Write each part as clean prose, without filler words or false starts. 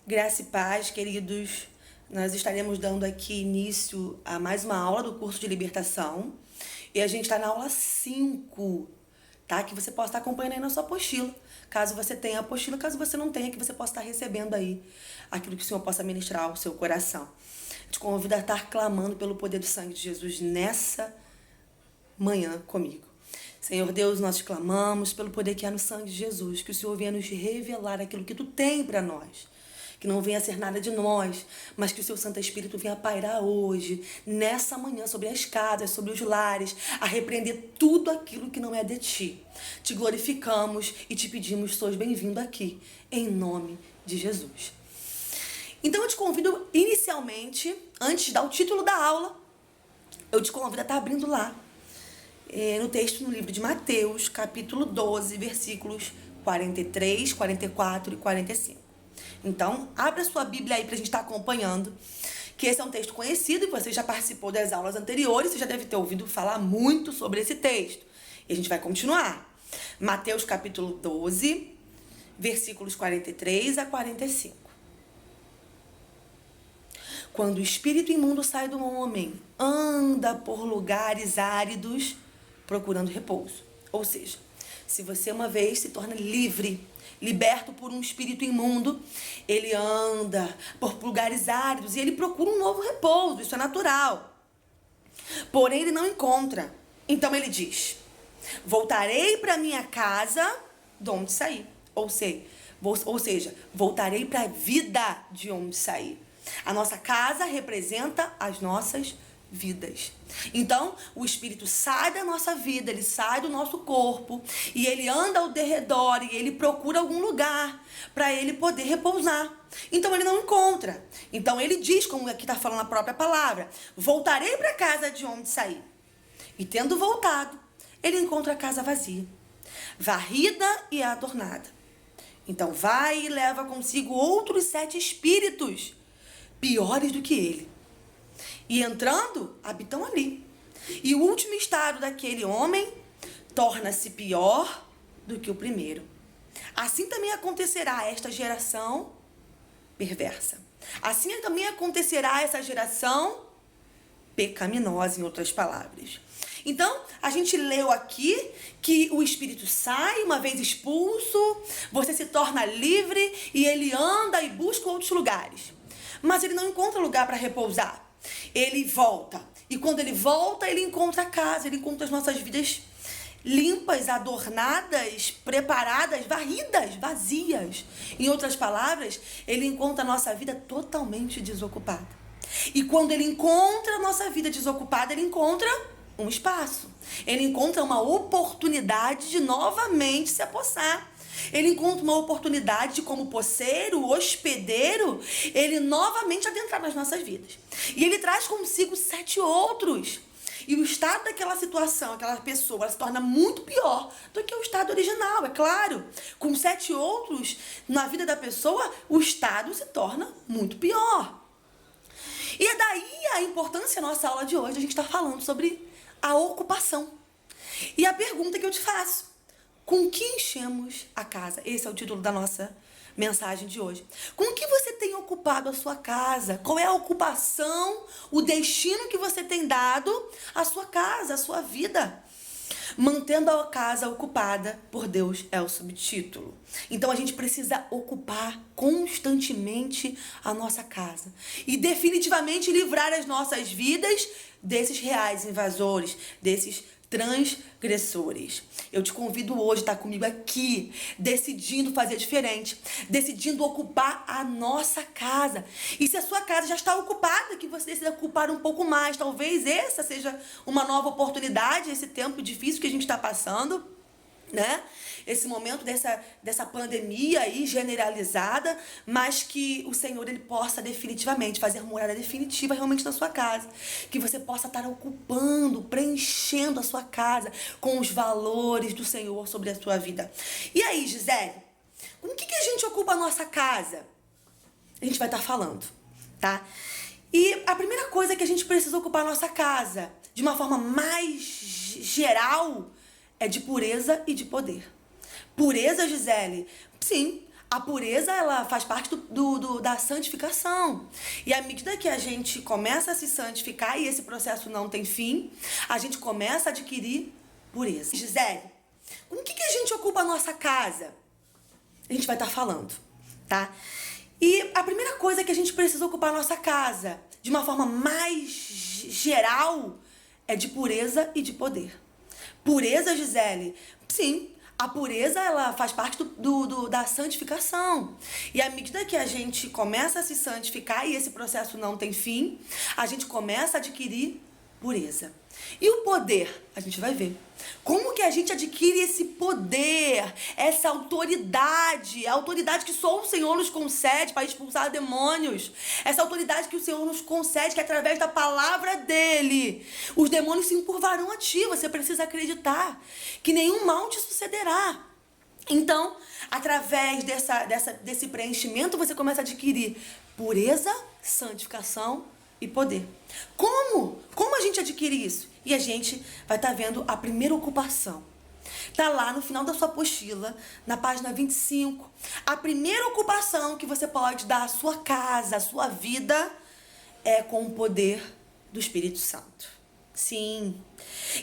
Graça e paz, queridos. Nós estaremos dando aqui início a mais uma aula do curso de libertação. E a gente está na aula 5, tá? Que você possa estar acompanhando aí na sua apostila. Caso você tenha apostila, caso você não tenha, que você possa estar recebendo aí aquilo que o Senhor possa ministrar ao seu coração. Te convido a estar clamando pelo poder do sangue de Jesus nessa manhã comigo. Senhor Deus, nós te clamamos pelo poder que há no sangue de Jesus, que o Senhor venha nos revelar aquilo que tu tem para nós. Que não venha a ser nada de nós, mas que o seu Santo Espírito venha pairar hoje, nessa manhã, sobre as casas, sobre os lares, a repreender tudo aquilo que não é de ti. Te glorificamos e te pedimos, sois bem-vindo aqui, em nome de Jesus. Então eu te convido inicialmente, antes de dar o título da aula, eu te convido a estar abrindo lá, no texto, no livro de Mateus, capítulo 12, versículos 43, 44 e 45. Então, abra sua Bíblia aí pra gente estar acompanhando, que esse é um texto conhecido e você já participou das aulas anteriores, você já deve ter ouvido falar muito sobre esse texto. E a gente vai continuar. Mateus capítulo 12, versículos 43 a 45. Quando o espírito imundo sai do homem, anda por lugares áridos procurando repouso. Ou seja, se você uma vez se torna livre, liberto por um espírito imundo, ele anda por lugares áridos e ele procura um novo repouso, isso é natural. Porém, ele não encontra. Então ele diz: voltarei para minha casa de onde saí. Ou seja, voltarei para a vida de onde saí. A nossa casa representa as nossas vidas. Então, o espírito sai da nossa vida, ele sai do nosso corpo e ele anda ao derredor e ele procura algum lugar para ele poder repousar. Então, ele não encontra. Então, ele diz, como aqui está falando a própria palavra: voltarei para a casa de onde saí. E tendo voltado, ele encontra a casa vazia, varrida e adornada. Então, vai e leva consigo outros 7 espíritos piores do que ele. E entrando, habitam ali. E o último estado daquele homem torna-se pior do que o primeiro. Assim também acontecerá a esta geração perversa. Assim também acontecerá a essa geração pecaminosa, em outras palavras. Então, a gente leu aqui que o espírito sai, uma vez expulso, você se torna livre e ele anda e busca outros lugares. Mas ele não encontra lugar para repousar. Ele volta. E quando ele volta, ele encontra a casa, ele encontra as nossas vidas limpas, adornadas, preparadas, varridas, vazias. Em outras palavras, ele encontra a nossa vida totalmente desocupada. E quando ele encontra a nossa vida desocupada, ele encontra um espaço. Ele encontra uma oportunidade de novamente se apossar. Ele encontra uma oportunidade de, como posseiro, hospedeiro, ele novamente adentrar nas nossas vidas. E ele traz consigo 7 outros. E o estado daquela situação, aquela pessoa, ela se torna muito pior do que o estado original, é claro. Com 7 outros na vida da pessoa, o estado se torna muito pior. E é daí a importância da nossa aula de hoje, a gente está falando sobre a ocupação. E a pergunta que eu te faço: com que enchemos a casa? Esse é o título da nossa mensagem de hoje. Com que você tem ocupado a sua casa? Qual é a ocupação, o destino que você tem dado à sua casa, à sua vida? Mantendo a casa ocupada por Deus é o subtítulo. Então a gente precisa ocupar constantemente a nossa casa e definitivamente livrar as nossas vidas desses reais invasores, desses transgressores. Eu te convido hoje a estar comigo aqui, decidindo fazer diferente, decidindo ocupar a nossa casa. E se a sua casa já está ocupada, que você decida ocupar um pouco mais. Talvez essa seja uma nova oportunidade, esse tempo difícil que a gente está passando, né? Esse momento dessa pandemia aí generalizada, mas que o Senhor ele possa definitivamente fazer morada definitiva realmente na sua casa, que você possa estar ocupando, preenchendo a sua casa com os valores do Senhor sobre a sua vida. E aí, Gisele, com o que a gente ocupa a nossa casa? A gente vai estar falando, tá? E a primeira coisa que a gente precisa ocupar a nossa casa, de uma forma mais geral, é de pureza e de poder. Pureza, Gisele? Sim, A pureza, ela faz parte da santificação. E à medida que a gente começa a se santificar e esse processo não tem fim, a gente começa a adquirir pureza. Gisele, com o que a gente ocupa a nossa casa? A gente vai estar falando, tá? E a primeira coisa que a gente precisa ocupar a nossa casa, de uma forma mais geral, é de pureza e de poder. Pureza, Gisele? Sim. A pureza, ela faz parte da santificação. E à medida que a gente começa a se santificar e esse processo não tem fim, a gente começa a adquirir pureza. E o poder? A gente vai ver. Como que a gente adquire esse poder, essa autoridade, a autoridade que só o Senhor nos concede para expulsar demônios, essa autoridade que o Senhor nos concede, que através da palavra dele, os demônios se encurvarão a ti. Você precisa acreditar que nenhum mal te sucederá. Então, através desse preenchimento, você começa a adquirir pureza, santificação e poder. Como? Como a gente adquire isso? E a gente vai estar vendo a primeira ocupação. Tá lá no final da sua apostila, na página 25. A primeira ocupação que você pode dar à sua casa, à sua vida, é com o poder do Espírito Santo. Sim.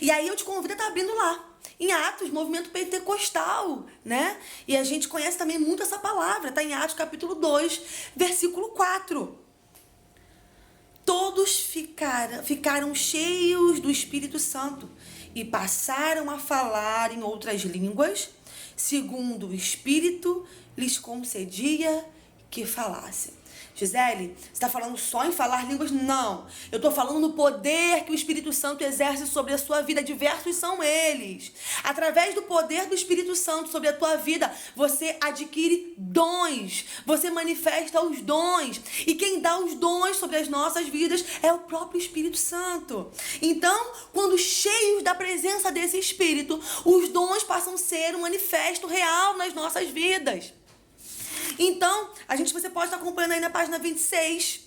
E aí eu te convido a estar abrindo lá. Em Atos, movimento pentecostal, né? E a gente conhece também muito essa palavra. Tá em Atos capítulo 2, versículo 4. Todos ficaram cheios do Espírito Santo e passaram a falar em outras línguas, segundo o Espírito lhes concedia que falassem. Gisele, você está falando só em falar línguas? Não. Eu estou falando no poder que o Espírito Santo exerce sobre a sua vida. Diversos são eles. Através do poder do Espírito Santo sobre a tua vida, você adquire dons. Você manifesta os dons. E quem dá os dons sobre as nossas vidas é o próprio Espírito Santo. Então, quando cheios da presença desse Espírito, os dons passam a ser um manifesto real nas nossas vidas. Então, você pode estar acompanhando aí na página 26.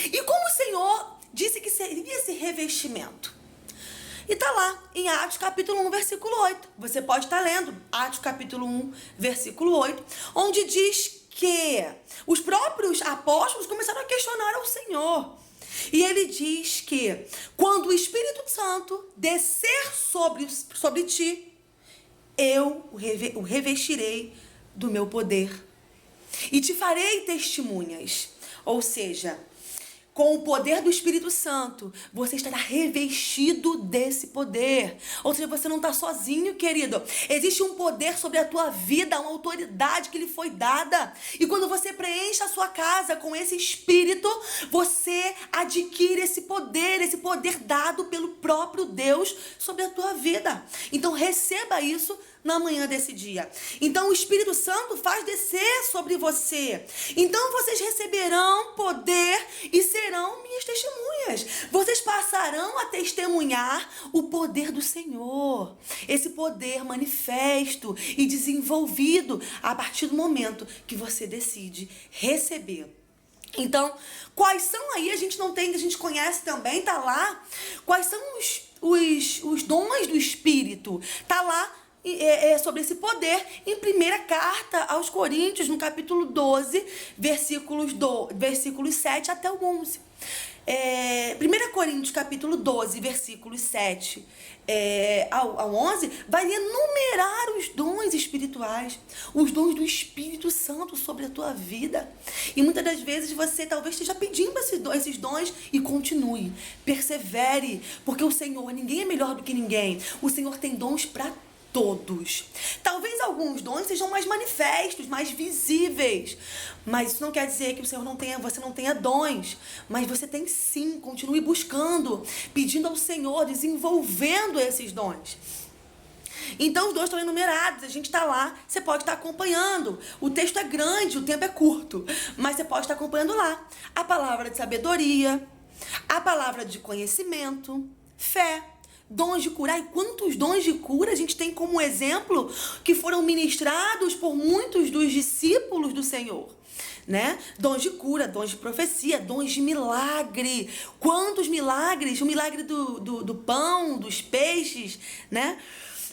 E como o Senhor disse que seria esse revestimento? E tá lá, em Atos capítulo 1, versículo 8. Você pode estar lendo Atos capítulo 1, versículo 8, onde diz que os próprios apóstolos começaram a questionar ao Senhor. E ele diz que quando o Espírito Santo descer sobre ti, eu o revestirei do meu poder e te farei testemunhas. Ou seja, com o poder do Espírito Santo, você estará revestido desse poder. Ou seja, você não está sozinho, querido. Existe um poder sobre a tua vida, uma autoridade que lhe foi dada. E quando você preenche a sua casa com esse Espírito, você adquire esse poder dado pelo próprio Deus sobre a tua vida. Então receba isso na manhã desse dia. Então o Espírito Santo faz descer sobre você. Então vocês receberão poder e serão minhas testemunhas. Vocês passarão a testemunhar o poder do Senhor. Esse poder manifesto e desenvolvido a partir do momento que você decide receber. Então, quais são aí, a gente conhece também, tá lá, quais são os dons do Espírito, tá lá, sobre esse poder em primeira carta aos Coríntios, no capítulo 12, versículos 7 até o 11. 1 Coríntios, capítulo 12, versículos 7 ao 11, vai enumerar os dons espirituais, os dons do Espírito Santo sobre a tua vida. E muitas das vezes você talvez esteja pedindo esses dons e continue, persevere, porque o Senhor, ninguém é melhor do que ninguém. O Senhor tem dons para todos. Talvez alguns dons sejam mais manifestos, mais visíveis, mas isso não quer dizer que você não tenha dons, mas você tem sim. Continue buscando, pedindo ao Senhor, desenvolvendo esses dons. Então os dons estão enumerados, a gente está lá, você pode estar acompanhando. O texto é grande, o tempo é curto, mas você pode estar acompanhando lá. A palavra de sabedoria, a palavra de conhecimento, fé, dons de curar. E quantos dons de cura a gente tem como exemplo que foram ministrados por muitos dos discípulos do Senhor, né? Dons de cura, dons de profecia, dons de milagre. Quantos milagres? O milagre do pão, dos peixes, né?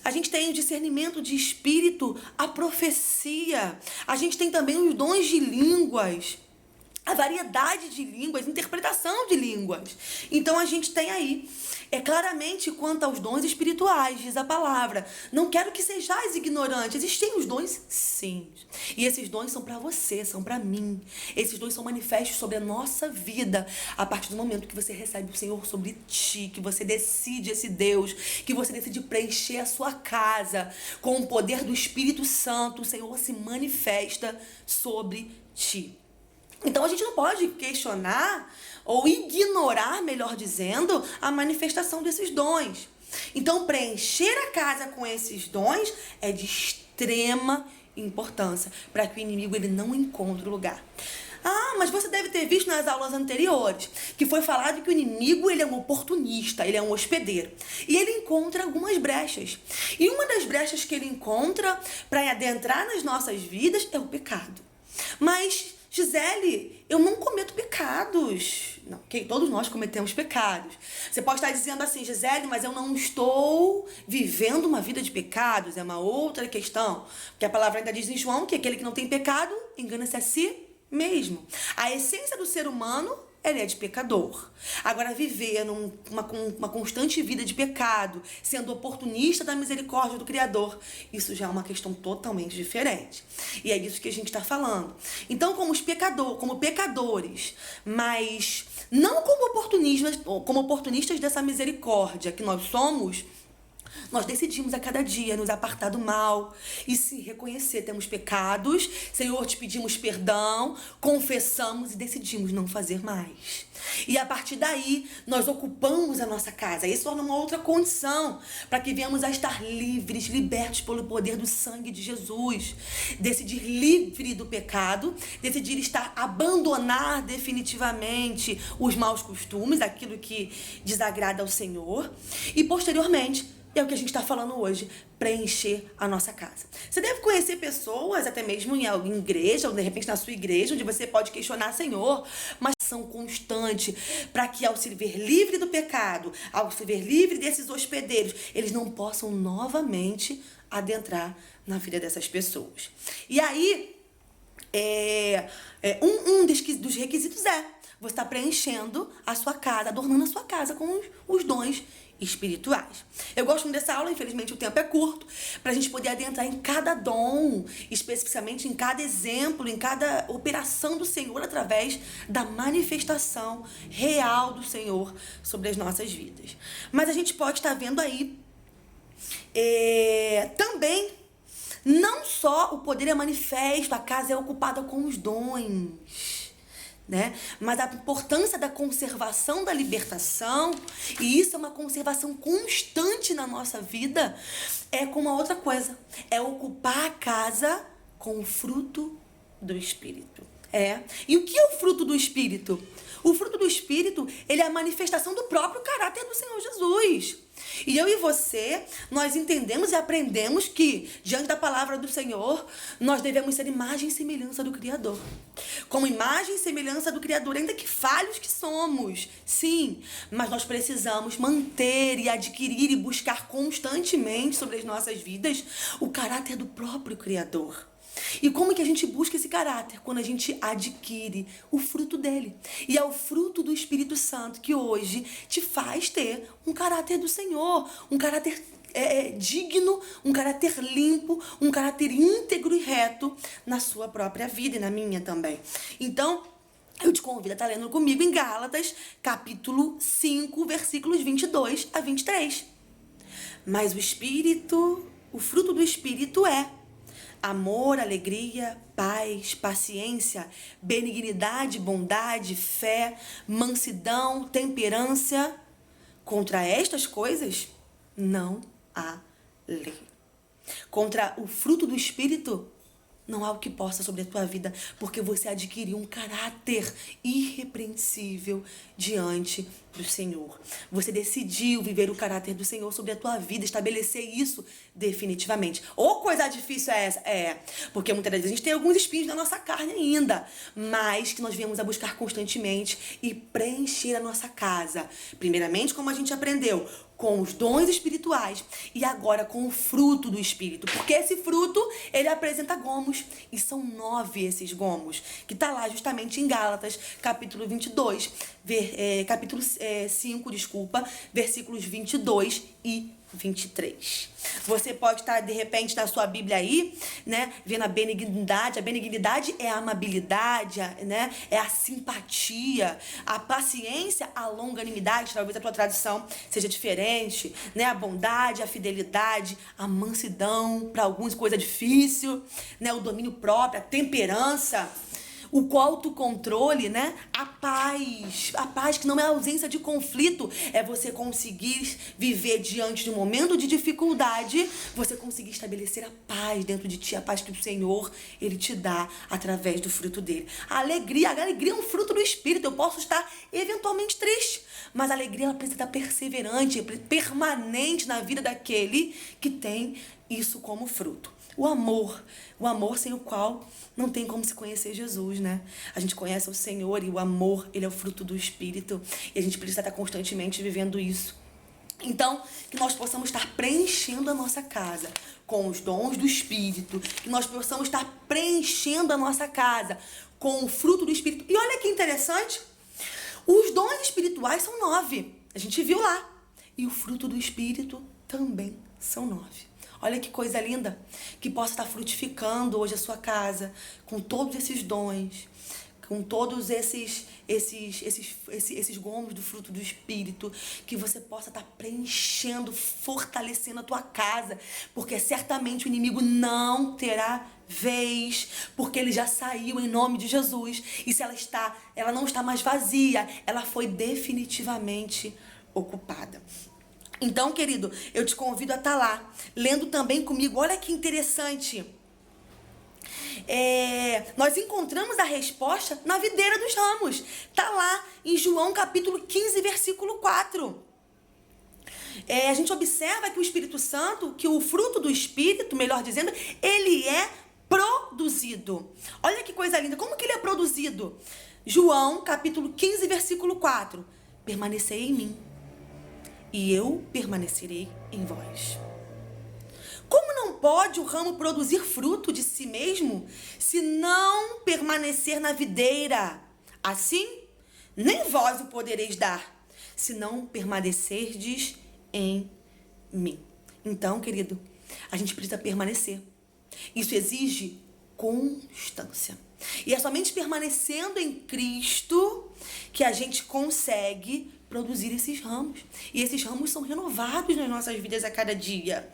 A gente tem o discernimento de espírito, a profecia. A gente tem também os dons de línguas, a variedade de línguas, interpretação de línguas. Então a gente tem aí, claramente quanto aos dons espirituais, diz a palavra. Não quero que sejais ignorantes. Existem os dons? Sim. E esses dons são para você, são para mim. Esses dons são manifestos sobre a nossa vida a partir do momento que você recebe o Senhor sobre ti, que você decide esse Deus, que você decide preencher a sua casa com o poder do Espírito Santo. O Senhor se manifesta sobre ti. Então a gente não pode questionar ou ignorar, melhor dizendo, a manifestação desses dons. Então preencher a casa com esses dons é de extrema importância para que o inimigo ele não encontre lugar. Mas você deve ter visto nas aulas anteriores que foi falado que o inimigo ele é um oportunista, ele é um hospedeiro. E ele encontra algumas brechas. E uma das brechas que ele encontra para adentrar nas nossas vidas é o pecado. Mas Gisele, eu não cometo pecados. Não, ok? Todos nós cometemos pecados. Você pode estar dizendo assim, Gisele, mas eu não estou vivendo uma vida de pecados. É uma outra questão. Porque a palavra ainda diz em João que aquele que não tem pecado, engana-se a si mesmo. A essência do ser humano, ele é de pecador. Agora, viver uma constante vida de pecado, sendo oportunista da misericórdia do Criador, isso já é uma questão totalmente diferente. E é disso que a gente está falando. Então, como pecadores, mas não como oportunistas dessa misericórdia que nós somos, nós decidimos a cada dia nos apartar do mal e se reconhecer. Temos pecados, Senhor, te pedimos perdão, confessamos e decidimos não fazer mais. E a partir daí, nós ocupamos a nossa casa. Isso torna uma outra condição para que venhamos a estar livres, libertos pelo poder do sangue de Jesus. Decidir livre do pecado, decidir abandonar definitivamente os maus costumes, aquilo que desagrada ao Senhor. E posteriormente, é o que a gente está falando hoje, preencher a nossa casa. Você deve conhecer pessoas, até mesmo em igreja, ou de repente na sua igreja, onde você pode questionar, Senhor, mas são constante para que ao se ver livre do pecado, ao se ver livre desses hospedeiros, eles não possam novamente adentrar na vida dessas pessoas. E aí, um dos requisitos você está preenchendo a sua casa, adornando a sua casa com os dons espirituais. Eu gosto muito dessa aula, infelizmente o tempo é curto, para a gente poder adentrar em cada dom, especificamente em cada exemplo, em cada operação do Senhor através da manifestação real do Senhor sobre as nossas vidas. Mas a gente pode estar vendo aí também, não só o poder é manifesto, a casa é ocupada com os dons, né? Mas a importância da conservação da libertação, e isso é uma conservação constante na nossa vida, é com uma outra coisa, é ocupar a casa com o fruto do Espírito. E o que é o fruto do Espírito? O fruto do Espírito, ele é a manifestação do próprio caráter do Senhor Jesus. E eu e você, nós entendemos e aprendemos que, diante da palavra do Senhor, nós devemos ser imagem e semelhança do Criador. Como imagem e semelhança do Criador, ainda que falhos que somos, sim, mas nós precisamos manter e adquirir e buscar constantemente sobre as nossas vidas o caráter do próprio Criador. E como que a gente busca esse caráter? Quando a gente adquire o fruto dele. E é o fruto do Espírito Santo que hoje te faz ter um caráter do Senhor, um caráter digno, um caráter limpo, um caráter íntegro e reto na sua própria vida e na minha também. Então, eu te convido a estar lendo comigo em Gálatas, capítulo 5, versículos 22 a 23. Mas o fruto do Espírito é amor, alegria, paz, paciência, benignidade, bondade, fé, mansidão, temperança. Contra estas coisas não há lei. Contra o fruto do Espírito não há o que possa sobre a tua vida, porque você adquiriu um caráter irrepreensível diante do Senhor. Você decidiu viver o caráter do Senhor sobre a tua vida, estabelecer isso definitivamente. Ou coisa difícil é essa? Porque muitas vezes a gente tem alguns espinhos na nossa carne ainda, mas que nós viemos a buscar constantemente e preencher a nossa casa. Primeiramente, como a gente aprendeu, com os dons espirituais e agora com o fruto do Espírito. Porque esse fruto, ele apresenta gomos. E são 9 esses gomos, que está lá justamente em Gálatas, capítulo 22, capítulo 5, versículos 22 e 23. Você pode estar, de repente, na sua Bíblia aí, né, vendo a benignidade. A benignidade é a amabilidade, né, é a simpatia, a paciência, a longanimidade. Talvez a tua tradução seja diferente, né, a bondade, a fidelidade, a mansidão, para alguns coisa difícil, né, o domínio próprio, a temperança, o autocontrole, né? A paz que não é ausência de conflito, é você conseguir viver diante de um momento de dificuldade, você conseguir estabelecer a paz dentro de ti, a paz que o Senhor, Ele te dá através do fruto dele. A alegria é um fruto do Espírito. Eu posso estar eventualmente triste, mas a alegria ela precisa estar perseverante, permanente na vida daquele que tem isso como fruto. O amor sem o qual não tem como se conhecer Jesus, né? A gente conhece o Senhor e o amor, ele é o fruto do Espírito. E a gente precisa estar constantemente vivendo isso. Então, que nós possamos estar preenchendo a nossa casa com os dons do Espírito. Que nós possamos estar preenchendo a nossa casa com o fruto do Espírito. E olha que interessante, os dons espirituais são 9. A gente viu lá. E o fruto do Espírito também são 9. Olha que coisa linda, que possa estar frutificando hoje a sua casa, com todos esses dons, com todos esses gomos do fruto do Espírito, que você possa estar preenchendo, fortalecendo a tua casa, porque certamente o inimigo não terá vez, porque ele já saiu em nome de Jesus, e se ela não está mais vazia, ela foi definitivamente ocupada. Então, querido, eu te convido a estar lá, lendo também comigo. Olha que interessante. Nós encontramos a resposta na videira dos ramos. Está lá em João capítulo 15, versículo 4. A gente observa que o Espírito Santo, que o fruto do Espírito, melhor dizendo, ele é produzido. Olha que coisa linda. Como que ele é produzido? João capítulo 15, versículo 4. Permanecei em mim, e eu permanecerei em vós. Como não pode o ramo produzir fruto de si mesmo, se não permanecer na videira? Assim, nem vós o podereis dar, se não permanecerdes em mim. Então, querido, a gente precisa permanecer. Isso exige constância. E é somente permanecendo em Cristo que a gente consegue produzir esses ramos. E esses ramos são renovados nas nossas vidas a cada dia.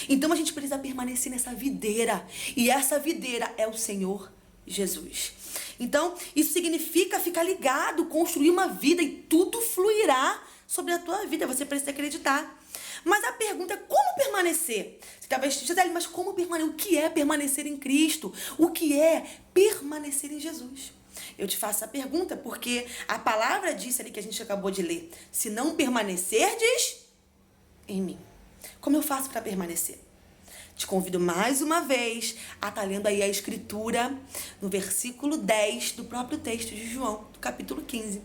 Então a gente precisa permanecer nessa videira. E essa videira é o Senhor Jesus. Então isso significa ficar ligado, construir uma vida, e tudo fluirá sobre a tua vida. Você precisa acreditar. Mas a pergunta é como permanecer? Você talvez esteja ali, mas como permanecer? O que é permanecer em Cristo? O que é permanecer em Jesus? Eu te faço a pergunta porque a palavra disse ali que a gente acabou de ler: se não permanecerdes em mim. Como eu faço para permanecer? Te convido mais uma vez a estar lendo aí a escritura no versículo 10 do próprio texto de João, do capítulo 15.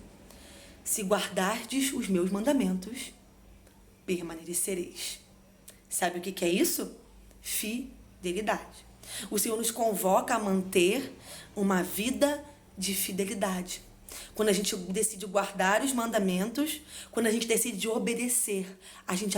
Se guardardes os meus mandamentos, permanecereis. Sabe o que é isso? Fidelidade. O Senhor nos convoca a manter uma vida de fidelidade. Quando a gente decide guardar os mandamentos, quando a gente decide obedecer, a gente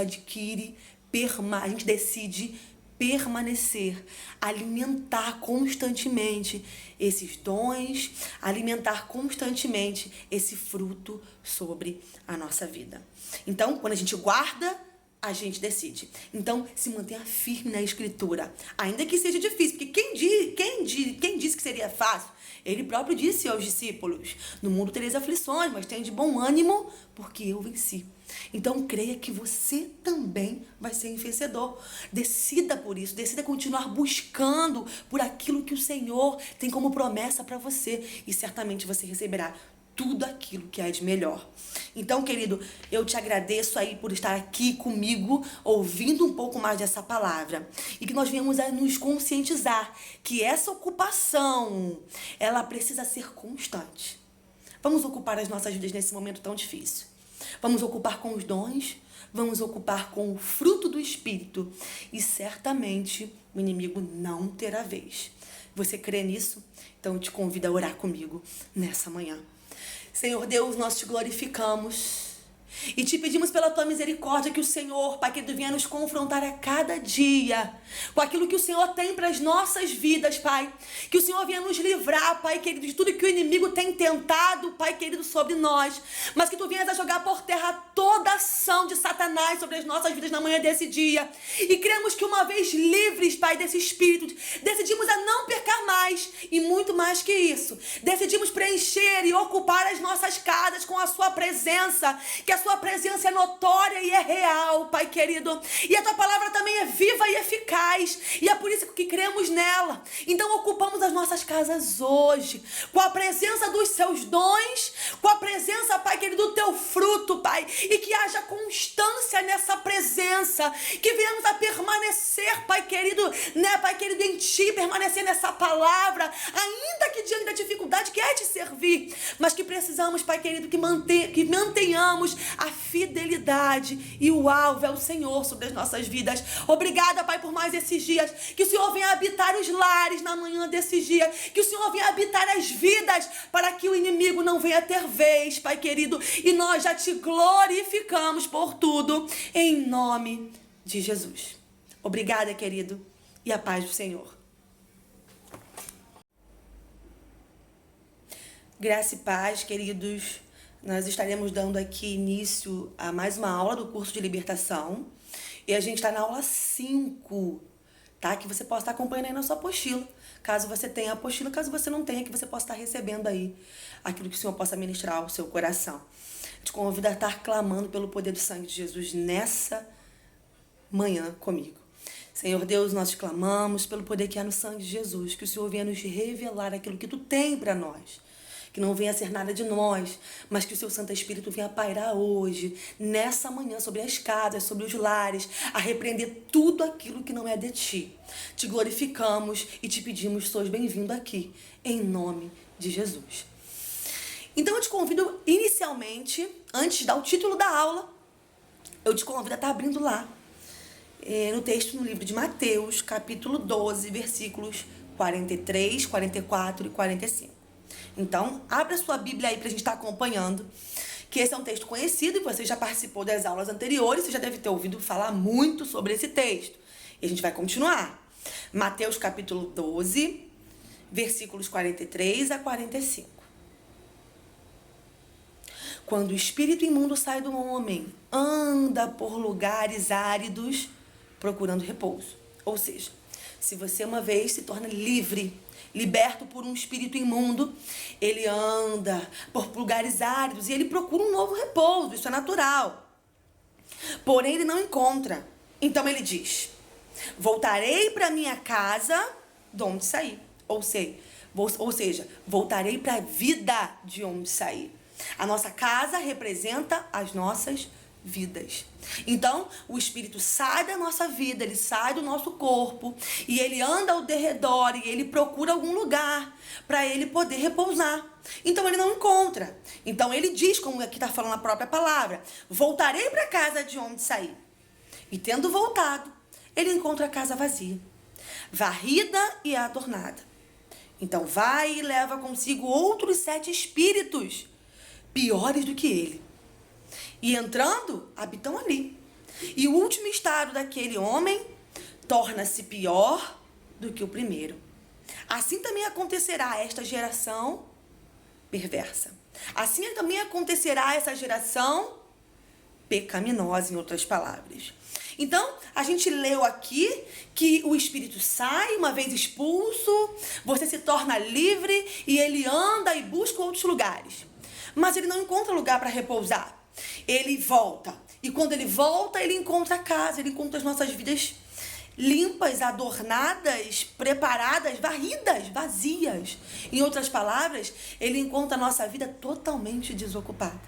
decide permanecer, alimentar constantemente esses dons, alimentar constantemente esse fruto sobre a nossa vida. Então, quando a gente guarda, a gente decide. Então, se mantenha firme na escritura, ainda que seja difícil, porque quem disse que seria fácil? Ele próprio disse aos discípulos: no mundo tereis aflições, mas tenha de bom ânimo, porque eu venci. Então, creia que você também vai ser vencedor. Decida por isso, decida continuar buscando por aquilo que o Senhor tem como promessa para você, e certamente você receberá tudo aquilo que é de melhor. Então, querido, eu te agradeço aí por estar aqui comigo, ouvindo um pouco mais dessa palavra. E que nós venhamos a nos conscientizar que essa ocupação, ela precisa ser constante. Vamos ocupar as nossas vidas nesse momento tão difícil. Vamos ocupar com os dons, vamos ocupar com o fruto do Espírito e certamente o inimigo não terá vez. Você crê nisso? Então eu te convido a orar comigo nessa manhã. Senhor Deus, nós te glorificamos e te pedimos pela tua misericórdia que o Senhor, Pai querido, venha nos confrontar a cada dia com aquilo que o Senhor tem para as nossas vidas, Pai. Que o Senhor venha nos livrar, Pai querido, de tudo que o inimigo tem tentado, Pai querido, sobre nós. Mas que tu venhas a jogar por terra toda a ação de Satanás sobre as nossas vidas na manhã desse dia. E cremos que uma vez livres, Pai, desse espírito, decidimos a não pecar mais. E muito mais que isso, decidimos preencher e ocupar as nossas casas com a sua presença. Que a sua presença é notória e é real, Pai querido. E a tua palavra também é viva e eficaz. E é por isso que cremos nela. Então ocupamos as nossas casas hoje com a presença dos seus dons, com a presença, Pai querido, do teu fruto, Pai. E que haja constância nessa presença. Que venhamos a permanecer, Pai querido, né, Pai querido, em ti, permanecer nessa palavra, ainda que diante da dificuldade que é te servir. Mas que precisamos, Pai querido, que mantenhamos a fidelidade e o alvo é o Senhor sobre as nossas vidas. Obrigada, Pai, por mais esses dias. Que o Senhor venha habitar os lares na manhã desses dias. Que o Senhor venha habitar as vidas para que o inimigo não venha ter vez, Pai querido. E nós já te glorificamos por tudo em nome de Jesus. Obrigada, querido, e a paz do Senhor. Graça e paz, queridos. Nós estaremos dando aqui início a mais uma aula do curso de libertação. E a gente está na aula 5, tá? Que você possa estar acompanhando aí na sua apostila. Caso você tenha apostila, caso você não tenha, que você possa estar recebendo aí aquilo que o Senhor possa ministrar ao seu coração. Te convido a estar clamando pelo poder do sangue de Jesus nessa manhã comigo. Senhor Deus, nós te clamamos pelo poder que há no sangue de Jesus. Que o Senhor venha nos revelar aquilo que tu tem para nós. Que não venha ser nada de nós, mas que o seu Santo Espírito venha pairar hoje, nessa manhã, sobre as casas, sobre os lares, a repreender tudo aquilo que não é de ti. Te glorificamos e te pedimos, sois bem-vindo aqui, em nome de Jesus. Então eu te convido inicialmente, antes de dar o título da aula, eu te convido a estar abrindo lá, no texto, no livro de Mateus, capítulo 12, versículos 43, 44 e 45. Então, abre a sua Bíblia aí pra gente estar acompanhando, que esse é um texto conhecido e você já participou das aulas anteriores, você já deve ter ouvido falar muito sobre esse texto. E a gente vai continuar. Mateus capítulo 12, versículos 43 a 45. Quando o espírito imundo sai do homem, anda por lugares áridos procurando repouso. Ou seja, se você uma vez se torna livre, liberto por um espírito imundo, ele anda por lugares áridos e ele procura um novo repouso, isso é natural. Porém, ele não encontra. Então ele diz: voltarei para minha casa de onde saí. Ou seja, voltarei para a vida de onde saí. A nossa casa representa as nossas vidas. Então, o espírito sai da nossa vida, ele sai do nosso corpo e ele anda ao derredor e ele procura algum lugar para ele poder repousar. Então, ele não encontra. Então, ele diz, como aqui está falando a própria palavra: voltarei para a casa de onde saí. E tendo voltado, ele encontra a casa vazia, varrida e adornada. Então, vai e leva consigo outros 7 espíritos piores do que ele. E entrando, habitam ali. E o último estado daquele homem torna-se pior do que o primeiro. Assim também acontecerá a esta geração perversa. Assim também acontecerá a essa geração pecaminosa, em outras palavras. Então, a gente leu aqui que o espírito sai, uma vez expulso, você se torna livre e ele anda e busca outros lugares. Mas ele não encontra lugar para repousar. Ele volta. E quando ele volta, ele encontra a casa, ele encontra as nossas vidas limpas, adornadas, preparadas, varridas, vazias. Em outras palavras, ele encontra a nossa vida totalmente desocupada.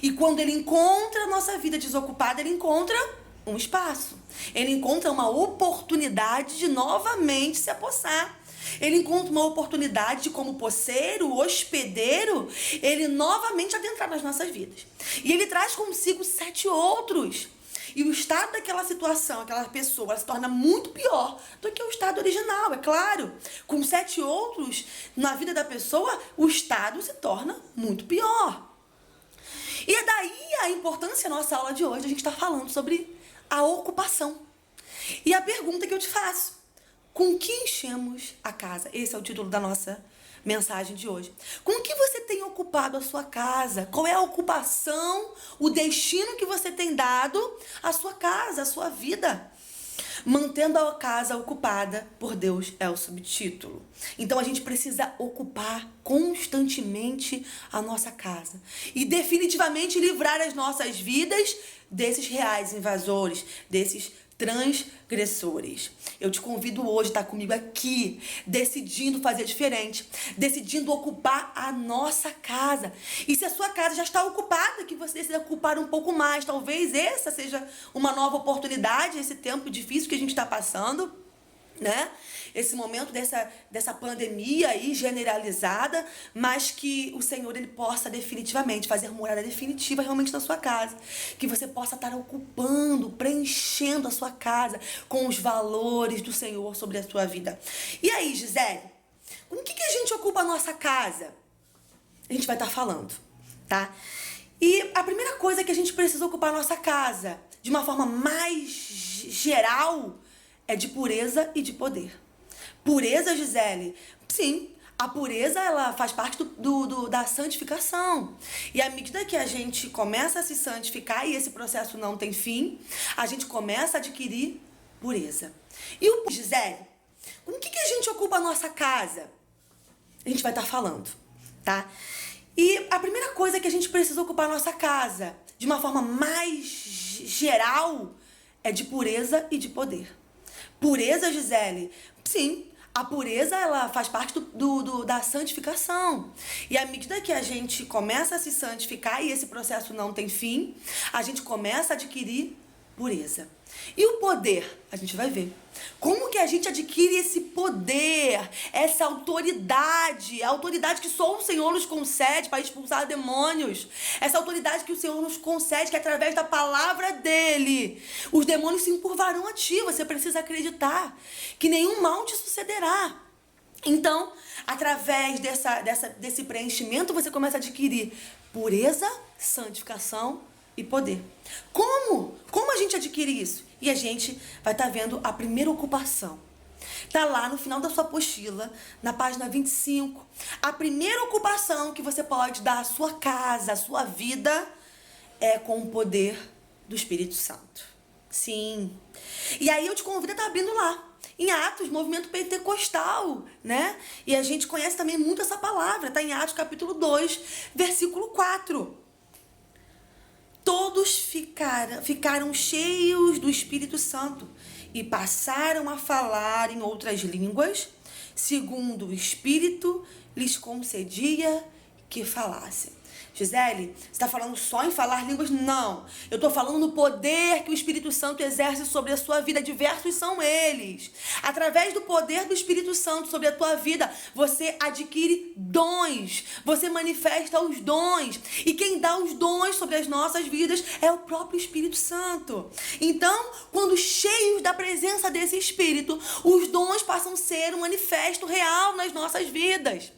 E quando ele encontra a nossa vida desocupada, ele encontra um espaço. Ele encontra uma oportunidade de novamente se apossar Ele encontra uma oportunidade de, como poceiro, hospedeiro, ele novamente adentrar nas nossas vidas. E ele traz consigo 7 outros. E o estado daquela situação, aquela pessoa, ela se torna muito pior do que o estado original, é claro. Com 7 outros na vida da pessoa, o estado se torna muito pior. E é daí a importância da nossa aula de hoje, a gente está falando sobre a ocupação. E a pergunta que eu te faço: com que enchemos a casa? Esse é o título da nossa mensagem de hoje. Com que você tem ocupado a sua casa? Qual é a ocupação, o destino que você tem dado à sua casa, à sua vida? Mantendo a casa ocupada por Deus é o subtítulo. Então a gente precisa ocupar constantemente a nossa casa e definitivamente livrar as nossas vidas desses reais invasores, desses transgressores. Eu te convido hoje a estar comigo aqui, decidindo fazer diferente, decidindo ocupar a nossa casa. E se a sua casa já está ocupada, que você decida ocupar um pouco mais. Talvez essa seja uma nova oportunidade, esse tempo difícil que a gente está passando, né? Esse momento dessa pandemia aí generalizada, mas que o Senhor ele possa definitivamente fazer morada definitiva realmente na sua casa, que você possa estar ocupando, preenchendo a sua casa com os valores do Senhor sobre a sua vida. E aí, Gisele, com o que a gente ocupa a nossa casa? A gente vai estar falando, tá? E a primeira coisa que a gente precisa ocupar a nossa casa, de uma forma mais geral, é de pureza e de poder. Pureza, Gisele? Sim, a pureza ela faz parte da santificação. E à medida que a gente começa a se santificar e esse processo não tem fim, a gente começa a adquirir pureza. E o Gisele, com o que a gente ocupa a nossa casa? A gente vai estar falando, tá? E a primeira coisa que a gente precisa ocupar a nossa casa, de uma forma mais geral, é de pureza e de poder. Pureza, Gisele? Sim, a pureza ela faz parte da santificação. E à medida que a gente começa a se santificar e esse processo não tem fim, a gente começa a adquirir pureza. E o poder? A gente vai ver. Como que a gente adquire esse poder, essa autoridade, a autoridade que só o Senhor nos concede para expulsar demônios, essa autoridade que o Senhor nos concede, que através da palavra dele, os demônios se encurvarão a ti. Você precisa acreditar que nenhum mal te sucederá. Então, através desse preenchimento, você começa a adquirir pureza, santificação e poder. Como? Como a gente adquire isso? E a gente vai estar vendo a primeira ocupação. Tá lá no final da sua apostila, na página 25. A primeira ocupação que você pode dar à sua casa, à sua vida, é com o poder do Espírito Santo. Sim. E aí eu te convido a estar abrindo lá. Em Atos, movimento pentecostal, né? E a gente conhece também muito essa palavra. Tá em Atos capítulo 2, versículo 4. Todos ficaram cheios do Espírito Santo e passaram a falar em outras línguas, segundo o Espírito lhes concedia que falassem. Gisele, você está falando só em falar línguas? Não. Eu estou falando no poder que o Espírito Santo exerce sobre a sua vida. Diversos são eles. Através do poder do Espírito Santo sobre a tua vida, você adquire dons. Você manifesta os dons. E quem dá os dons sobre as nossas vidas é o próprio Espírito Santo. Então, quando cheios da presença desse Espírito, os dons passam a ser um manifesto real nas nossas vidas.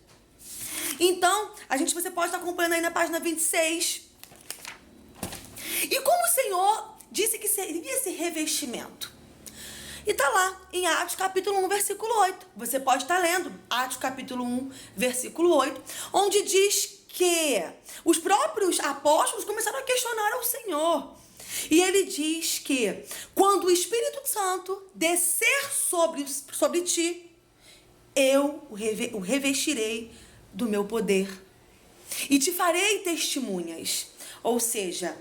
Então, você pode estar acompanhando aí na página 26. E como o Senhor disse que seria esse revestimento? E tá lá, em Atos capítulo 1, versículo 8. Você pode estar lendo Atos capítulo 1, versículo 8, onde diz que os próprios apóstolos começaram a questionar ao Senhor. E ele diz que quando o Espírito Santo descer sobre ti, eu o revestirei do meu poder e te farei testemunhas. Ou seja,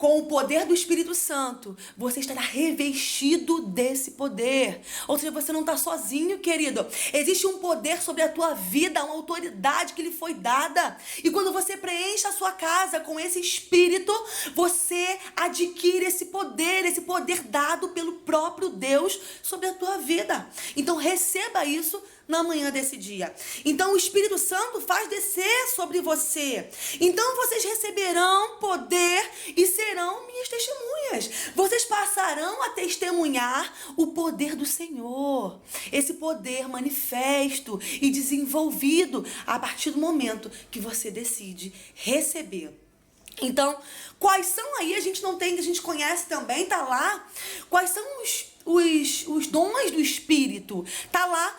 com o poder do Espírito Santo, você estará revestido desse poder. Ou seja, você não está sozinho, querido. Existe um poder sobre a tua vida, uma autoridade que lhe foi dada. E quando você preenche a sua casa com esse Espírito, você adquire esse poder dado pelo próprio Deus sobre a tua vida. Então receba isso na manhã desse dia. Então o Espírito Santo faz descer sobre você. Então vocês receberão poder e serão minhas testemunhas. Vocês passarão a testemunhar o poder do Senhor. Esse poder manifesto e desenvolvido a partir do momento que você decide receber. Então, quais são aí, a gente não tem, a gente conhece também, tá lá, quais são os dons do Espírito, tá lá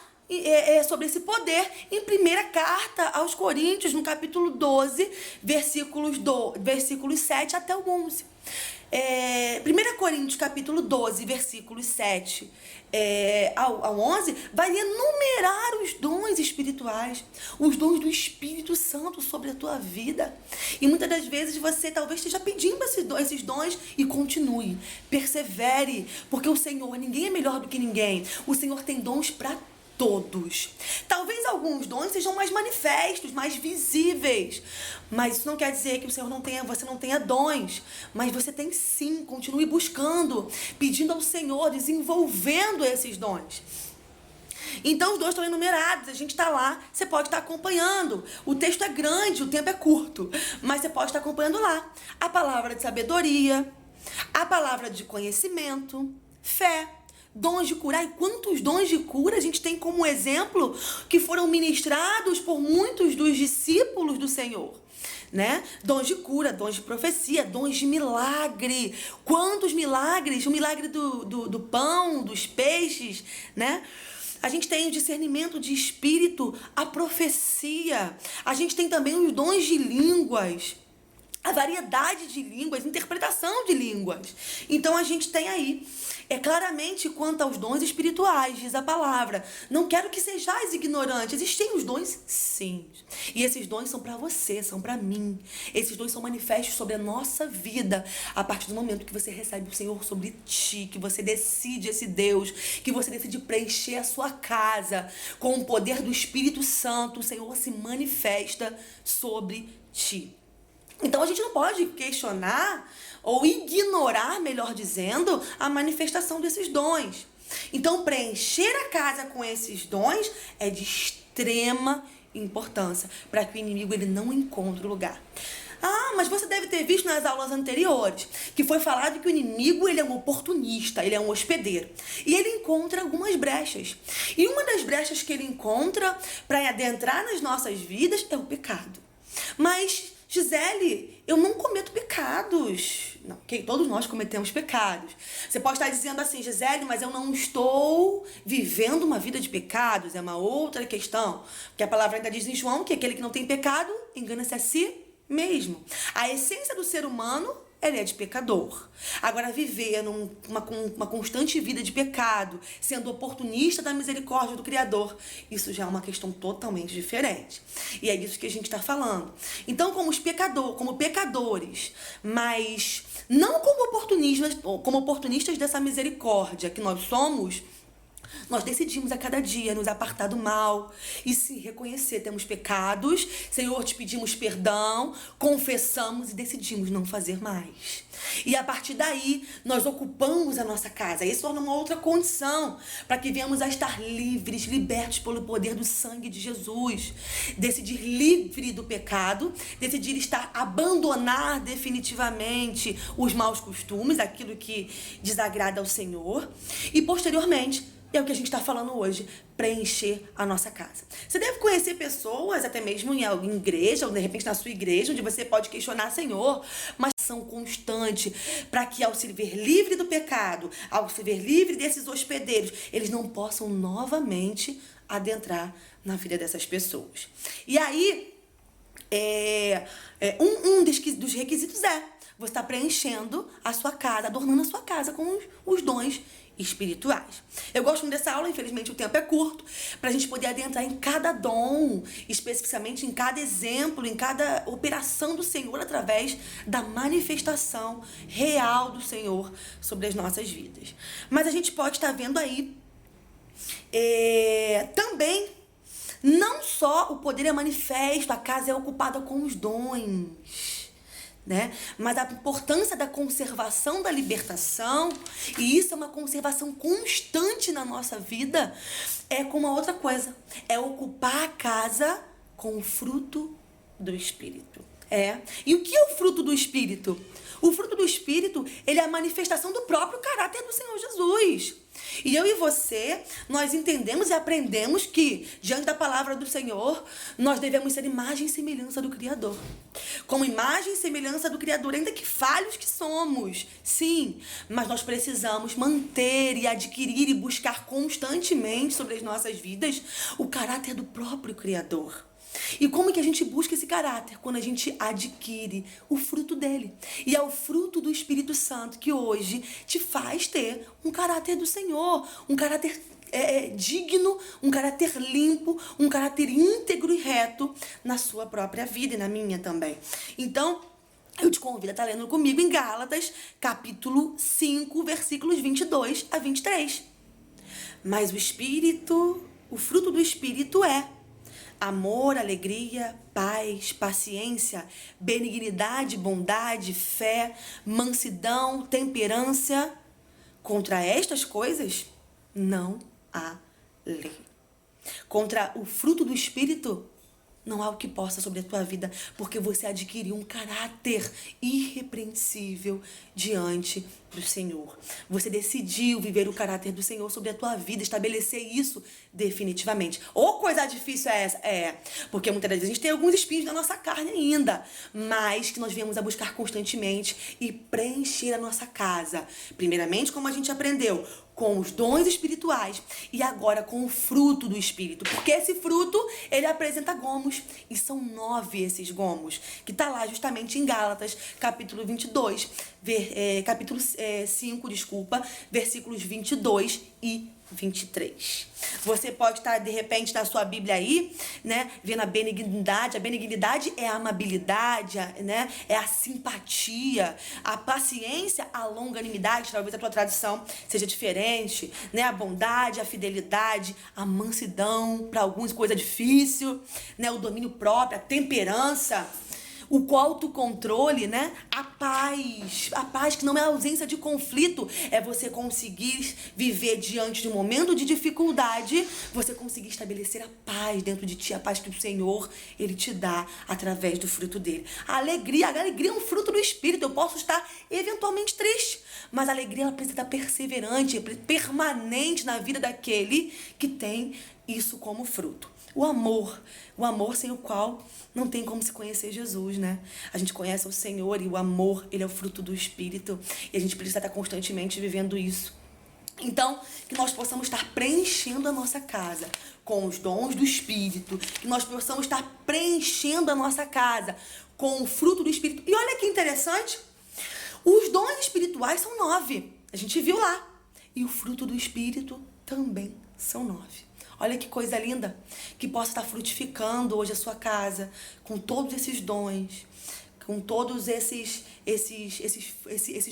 sobre esse poder em 1ª aos Coríntios, no capítulo 12, versículos 7 até o 11. 1 Coríntios, capítulo 12, versículos 7 ao 11, vai enumerar os dons espirituais, os dons do Espírito Santo sobre a tua vida. E muitas das vezes você talvez esteja pedindo esses dons e continue, persevere, porque o Senhor, ninguém é melhor do que ninguém. O Senhor tem dons para todos. Talvez alguns dons sejam mais manifestos, mais visíveis, mas isso não quer dizer que você não tenha dons, mas você tem sim. Continue buscando, pedindo ao Senhor, desenvolvendo esses dons. Então os dons estão enumerados, a gente está lá, você pode estar acompanhando. O texto é grande, o tempo é curto, mas você pode estar acompanhando lá. A palavra de sabedoria, a palavra de conhecimento, fé, dons de curar. E quantos dons de cura a gente tem como exemplo que foram ministrados por muitos dos discípulos do Senhor, né? Dons de cura, dons de profecia, dons de milagre. Quantos milagres? O milagre do pão, dos peixes, né? A gente tem o discernimento de espírito, a profecia. A gente tem também os dons de línguas, a variedade de línguas, interpretação de línguas. Então a gente tem aí, claramente, quanto aos dons espirituais, diz a palavra. Não quero que sejais ignorantes. Existem os dons? Sim. E esses dons são para você, são para mim. Esses dons são manifestos sobre a nossa vida a partir do momento que você recebe o Senhor sobre ti, que você decide esse Deus, que você decide preencher a sua casa com o poder do Espírito Santo. O Senhor se manifesta sobre ti. Então a gente não pode questionar ou ignorar, melhor dizendo, a manifestação desses dons. Então preencher a casa com esses dons é de extrema importância para que o inimigo ele não encontre lugar. Ah, mas você deve ter visto nas aulas anteriores que foi falado que o inimigo ele é um oportunista, ele é um hospedeiro. E ele encontra algumas brechas. E uma das brechas que ele encontra para adentrar nas nossas vidas é o pecado. Mas Gisele, eu não cometo pecados. Não, ok? Todos nós cometemos pecados. Você pode estar dizendo assim, Gisele, mas eu não estou vivendo uma vida de pecados. É uma outra questão. Porque a palavra ainda diz em João que aquele que não tem pecado, engana-se a si mesmo. A essência do ser humano, ele é de pecador. Agora, viver uma constante vida de pecado, sendo oportunista da misericórdia do Criador, isso já é uma questão totalmente diferente. E é disso que a gente está falando. Então, como pecadores, mas não como oportunistas dessa misericórdia que nós somos, nós decidimos a cada dia nos apartar do mal e se reconhecer. Temos pecados, Senhor, te pedimos perdão, confessamos e decidimos não fazer mais. E a partir daí, nós ocupamos a nossa casa. Isso torna uma outra condição para que venhamos a estar livres, libertos pelo poder do sangue de Jesus. Decidir livre do pecado, decidir abandonar definitivamente os maus costumes, aquilo que desagrada ao Senhor. E posteriormente, é o que a gente está falando hoje, preencher a nossa casa. Você deve conhecer pessoas, até mesmo em igreja, ou de repente na sua igreja, onde você pode questionar, Senhor, mas são constante para que ao se ver livre do pecado, ao se ver livre desses hospedeiros, eles não possam novamente adentrar na vida dessas pessoas. E aí, um dos requisitos é você está preenchendo a sua casa, adornando a sua casa com os dons espirituais. Eu gosto muito dessa aula, infelizmente o tempo é curto, para a gente poder adentrar em cada dom, especificamente em cada exemplo, em cada operação do Senhor através da manifestação real do Senhor sobre as nossas vidas. Mas a gente pode estar vendo aí também, não só o poder é manifesto, a casa é ocupada com os dons, né? Mas a importância da conservação da libertação, e isso é uma conservação constante na nossa vida, é com uma outra coisa, é ocupar a casa com o fruto do Espírito. E o que é o fruto do Espírito? O fruto do Espírito, ele é a manifestação do próprio caráter do Senhor Jesus. E eu e você, nós entendemos e aprendemos que, diante da palavra do Senhor, nós devemos ser imagem e semelhança do Criador. Como imagem e semelhança do Criador, ainda que falhos que somos, sim, mas nós precisamos manter e adquirir e buscar constantemente sobre as nossas vidas o caráter do próprio Criador. E como que a gente busca esse caráter? Quando a gente adquire o fruto dele. E é o fruto do Espírito Santo que hoje te faz ter um caráter do Senhor, um caráter digno, um caráter limpo, um caráter íntegro e reto na sua própria vida e na minha também. Então, eu te convido a estar lendo comigo em Gálatas, capítulo 5, versículos 22 a 23. Mas o fruto do Espírito é amor, alegria, paz, paciência, benignidade, bondade, fé, mansidão, temperança. Contra estas coisas, não há lei. Contra o fruto do Espírito, não há o que possa sobre a tua vida, porque você adquiriu um caráter irrepreensível diante do Senhor. Você decidiu viver o caráter do Senhor sobre a tua vida, estabelecer isso definitivamente. Ou coisa difícil é essa? Porque muitas das vezes a gente tem alguns espinhos na nossa carne ainda, mas que nós viemos a buscar constantemente e preencher a nossa casa. Primeiramente, como a gente aprendeu, com os dons espirituais e agora com o fruto do Espírito. Porque esse fruto, ele apresenta gomos, e são 9 esses gomos, que está lá justamente em Gálatas, capítulo 22, capítulo 5, versículos 22 e 23. Você pode estar, de repente, na sua Bíblia aí, né, vendo a benignidade. A benignidade é a amabilidade, né, é a simpatia. A paciência, a longanimidade, talvez a tua tradução seja diferente, né, a bondade, a fidelidade, a mansidão, para alguns coisa difícil, né, o domínio próprio, a temperança, o autocontrole, né? A paz que não é a ausência de conflito, é você conseguir viver diante de um momento de dificuldade, você conseguir estabelecer a paz dentro de ti, a paz que o Senhor, ele te dá através do fruto dele. A alegria é um fruto do Espírito. Eu posso estar eventualmente triste, mas a alegria, ela precisa estar perseverante, permanente na vida daquele que tem isso como fruto. O amor sem o qual não tem como se conhecer Jesus, né? A gente conhece o Senhor e o amor, ele é o fruto do Espírito, e a gente precisa estar constantemente vivendo isso. Então, que nós possamos estar preenchendo a nossa casa com os dons do Espírito, que nós possamos estar preenchendo a nossa casa com o fruto do Espírito. E olha que interessante, os dons espirituais são 9, a gente viu lá, e o fruto do Espírito também são 9. Olha que coisa linda, que possa estar frutificando hoje a sua casa, com todos esses dons, com todos esses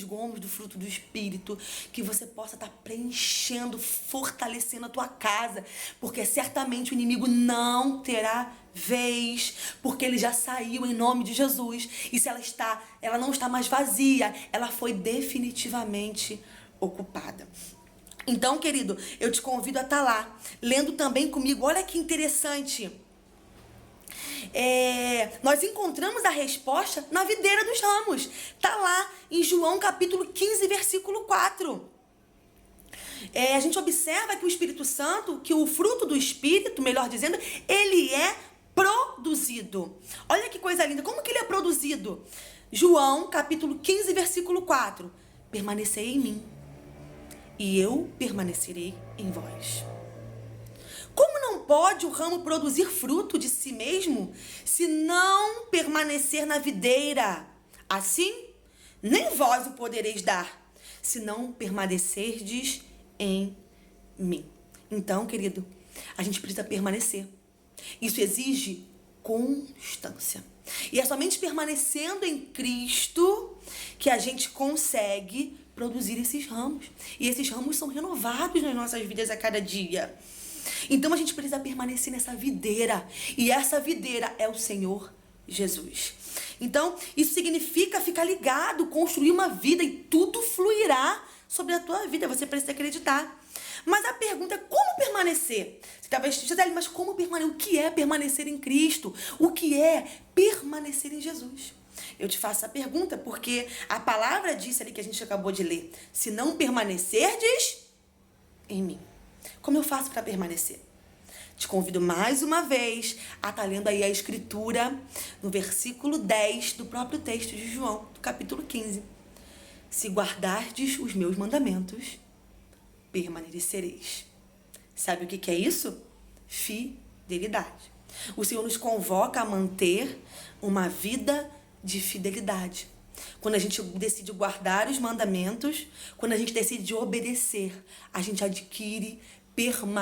gomos do fruto do Espírito, que você possa estar preenchendo, fortalecendo a tua casa, porque certamente o inimigo não terá vez, porque ele já saiu em nome de Jesus, e se ela não está mais vazia, ela foi definitivamente ocupada. Então, querido, eu te convido a estar lá, lendo também comigo. Olha que interessante. Nós encontramos a resposta na videira dos ramos. Está lá em João capítulo 15, versículo 4. A gente observa que o Espírito Santo, que o fruto do Espírito, melhor dizendo, ele é produzido. Olha que coisa linda. Como que ele é produzido? João capítulo 15, versículo 4. Permanecei em mim, e eu permanecerei em vós. Como não pode o ramo produzir fruto de si mesmo, se não permanecer na videira? Assim, nem vós o podereis dar, se não permanecerdes em mim. Então, querido, a gente precisa permanecer. Isso exige constância. E é somente permanecendo em Cristo que a gente consegue produzir esses ramos. E esses ramos são renovados nas nossas vidas a cada dia. Então a gente precisa permanecer nessa videira. E essa videira é o Senhor Jesus. Então, isso significa ficar ligado, construir uma vida e tudo fluirá sobre a tua vida. Você precisa acreditar. Mas a pergunta é como permanecer? Você talvez esteja ali, mas como permanecer? O que é permanecer em Cristo? O que é permanecer em Jesus? Eu te faço a pergunta porque a palavra disse ali que a gente acabou de ler. Se não permanecerdes em mim. Como eu faço para permanecer? Te convido mais uma vez a estar lendo aí a escritura no versículo 10 do próprio texto de João, do capítulo 15. Se guardardes os meus mandamentos, permanecereis. Sabe o que é isso? Fidelidade. O Senhor nos convoca a manter uma vida de fidelidade. Quando a gente decide guardar os mandamentos, quando a gente decide obedecer, a gente adquire,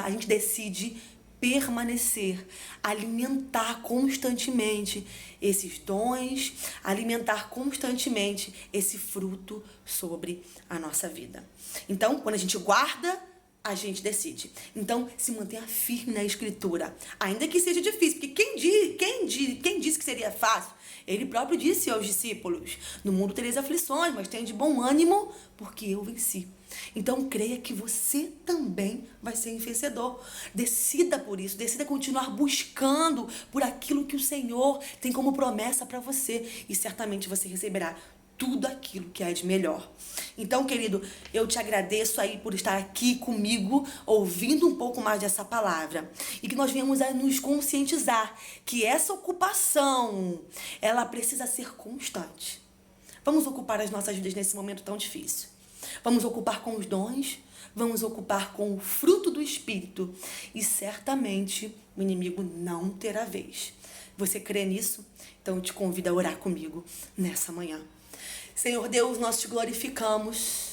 a gente decide permanecer, alimentar constantemente esses dons, alimentar constantemente esse fruto sobre a nossa vida. Então, quando a gente guarda, a gente decide. Então, se mantenha firme na escritura, ainda que seja difícil, porque quem disse que seria fácil? Ele próprio disse aos discípulos, no mundo tereis aflições, mas tenha de bom ânimo, porque eu venci. Então, creia que você também vai ser vencedor. Decida por isso, decida continuar buscando por aquilo que o Senhor tem como promessa para você. E certamente você receberá tudo aquilo que é de melhor. Então, querido, eu te agradeço aí por estar aqui comigo, ouvindo um pouco mais dessa palavra. E que nós venhamos a nos conscientizar que essa ocupação, ela precisa ser constante. Vamos ocupar as nossas vidas nesse momento tão difícil. Vamos ocupar com os dons, vamos ocupar com o fruto do Espírito. E certamente o inimigo não terá vez. Você crê nisso? Então eu te convido a orar comigo nessa manhã. Senhor Deus, nós te glorificamos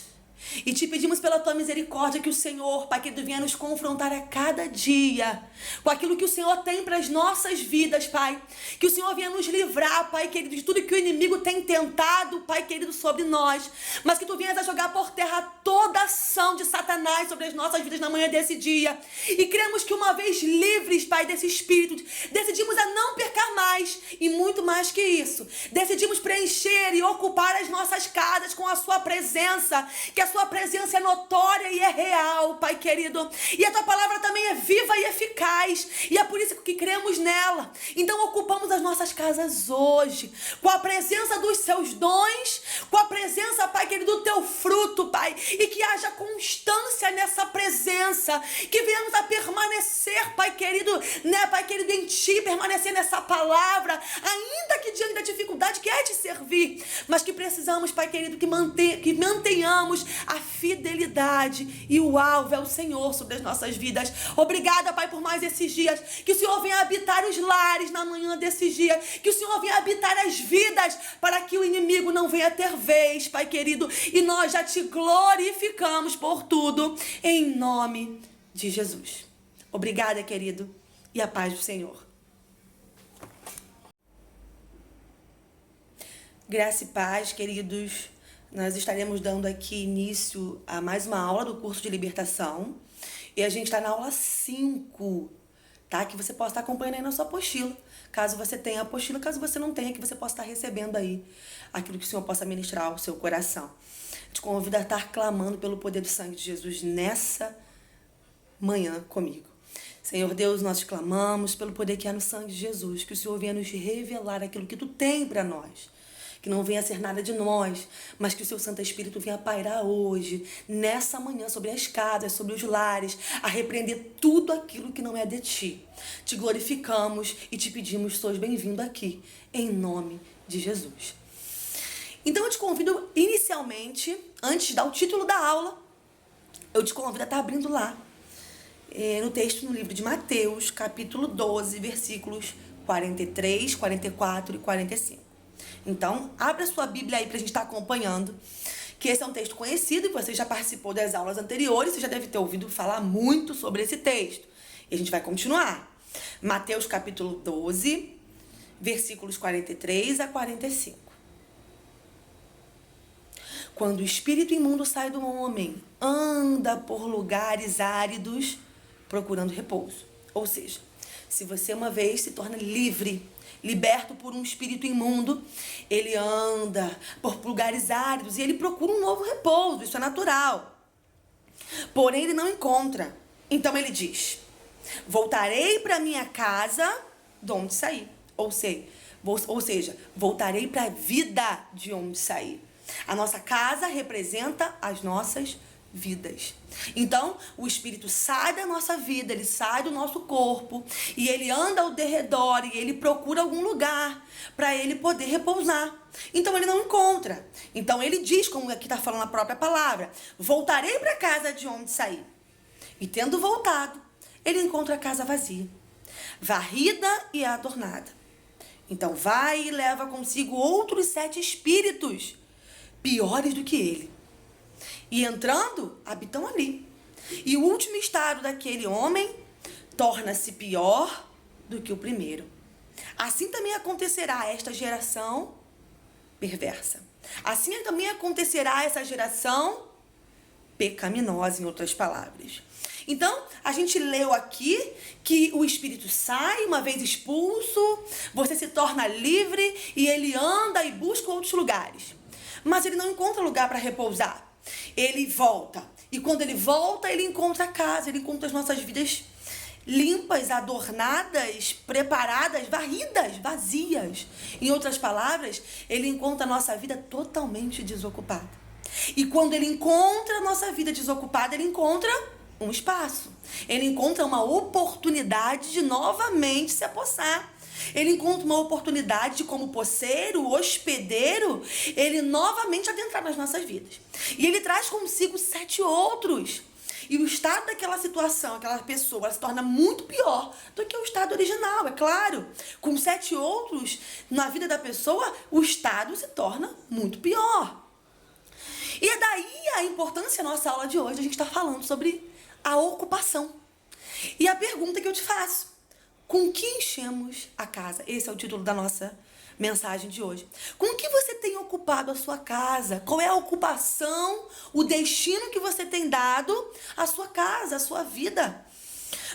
e te pedimos pela tua misericórdia que o Senhor, Pai querido, venha nos confrontar a cada dia com aquilo que o Senhor tem para as nossas vidas, Pai. Que o Senhor venha nos livrar, Pai querido, de tudo que o inimigo tem tentado, Pai querido, sobre nós. Mas que tu venhas a jogar por terra toda a ação de Satanás sobre as nossas vidas na manhã desse dia. E cremos que uma vez livres, Pai, desse espírito, decidimos a não pecar mais. E muito mais que isso, decidimos preencher e ocupar as nossas casas com a sua presença. Que a sua presença é notória e é real, Pai querido. E a tua palavra também é viva e eficaz. E é por isso que cremos nela. Então ocupamos as nossas casas hoje com a presença dos seus dons, com a presença, Pai querido, do teu fruto, Pai. E que haja constância nessa presença. Que venhamos a permanecer, Pai querido, né, Pai querido, em ti, permanecer nessa palavra, ainda que diante da dificuldade que é te servir. Mas que precisamos, Pai querido, que mantenhamos a fidelidade, e o alvo é o Senhor sobre as nossas vidas. Obrigada, Pai, por mais esses dias. Que o Senhor venha habitar os lares na manhã desses dias. Que o Senhor venha habitar as vidas, para que o inimigo não venha ter vez, Pai querido. E nós já te glorificamos por tudo, em nome de Jesus. Obrigada, querido, e a paz do Senhor. Graça e paz, queridos. Nós estaremos dando aqui início a mais uma aula do curso de libertação. E a gente está na aula 5, tá? Que você possa estar acompanhando aí na sua apostila. Caso você tenha apostila, caso você não tenha, que você possa estar recebendo aí aquilo que o Senhor possa ministrar ao seu coração. Te convido a estar clamando pelo poder do sangue de Jesus nessa manhã comigo. Senhor Deus, nós te clamamos pelo poder que há no sangue de Jesus. Que o Senhor venha nos revelar aquilo que tu tem para nós. Que não venha ser nada de nós, mas que o seu Santo Espírito venha pairar hoje, nessa manhã, sobre as casas, sobre os lares, a repreender tudo aquilo que não é de ti. Te glorificamos e te pedimos, sois bem-vindo aqui, em nome de Jesus. Então eu te convido, inicialmente, antes de dar o título da aula, eu te convido a estar abrindo lá, no texto, no livro de Mateus, capítulo 12, versículos 43, 44 e 45. Então, abre a sua Bíblia aí pra gente estar acompanhando, que esse é um texto conhecido e você já participou das aulas anteriores, você já deve ter ouvido falar muito sobre esse texto. E a gente vai continuar. Mateus capítulo 12, versículos 43 a 45. Quando o espírito imundo sai do homem, anda por lugares áridos procurando repouso. Ou seja, se você uma vez se torna livre, liberto por um espírito imundo, ele anda por lugares áridos e ele procura um novo repouso, isso é natural. Porém, ele não encontra. Então ele diz: voltarei para minha casa de onde saí. Ou seja, voltarei para a vida de onde saí. A nossa casa representa as nossas vidas. Então, o espírito sai da nossa vida, ele sai do nosso corpo e ele anda ao derredor e ele procura algum lugar para ele poder repousar. Então, ele não encontra. Então, ele diz, como aqui está falando a própria palavra: voltarei para a casa de onde saí. E tendo voltado, ele encontra a casa vazia, varrida e adornada. Então, vai e leva consigo outros 7 espíritos piores do que ele. E entrando, habitam ali. E o último estado daquele homem torna-se pior do que o primeiro. Assim também acontecerá a esta geração perversa. Assim também acontecerá a essa geração pecaminosa, em outras palavras. Então, a gente leu aqui que o espírito sai, uma vez expulso, você se torna livre e ele anda e busca outros lugares. Mas ele não encontra lugar para repousar. Ele volta. E quando ele volta, ele encontra a casa, ele encontra as nossas vidas limpas, adornadas, preparadas, varridas, vazias. Em outras palavras, ele encontra a nossa vida totalmente desocupada. E quando ele encontra a nossa vida desocupada, ele encontra um espaço. Ele encontra uma oportunidade de novamente se apossar. Ele encontra uma oportunidade de, como posseiro, hospedeiro, ele novamente adentrar nas nossas vidas. E ele traz consigo 7 outros. E o estado daquela situação, aquela pessoa, ela se torna muito pior do que o estado original, é claro. Com 7 outros na vida da pessoa, o estado se torna muito pior. E é daí a importância da nossa aula de hoje, a gente está falando sobre a ocupação. E a pergunta que eu te faço: com que enchemos a casa? Esse é o título da nossa mensagem de hoje. Com que você tem ocupado a sua casa? Qual é a ocupação, o destino que você tem dado à sua casa, à sua vida?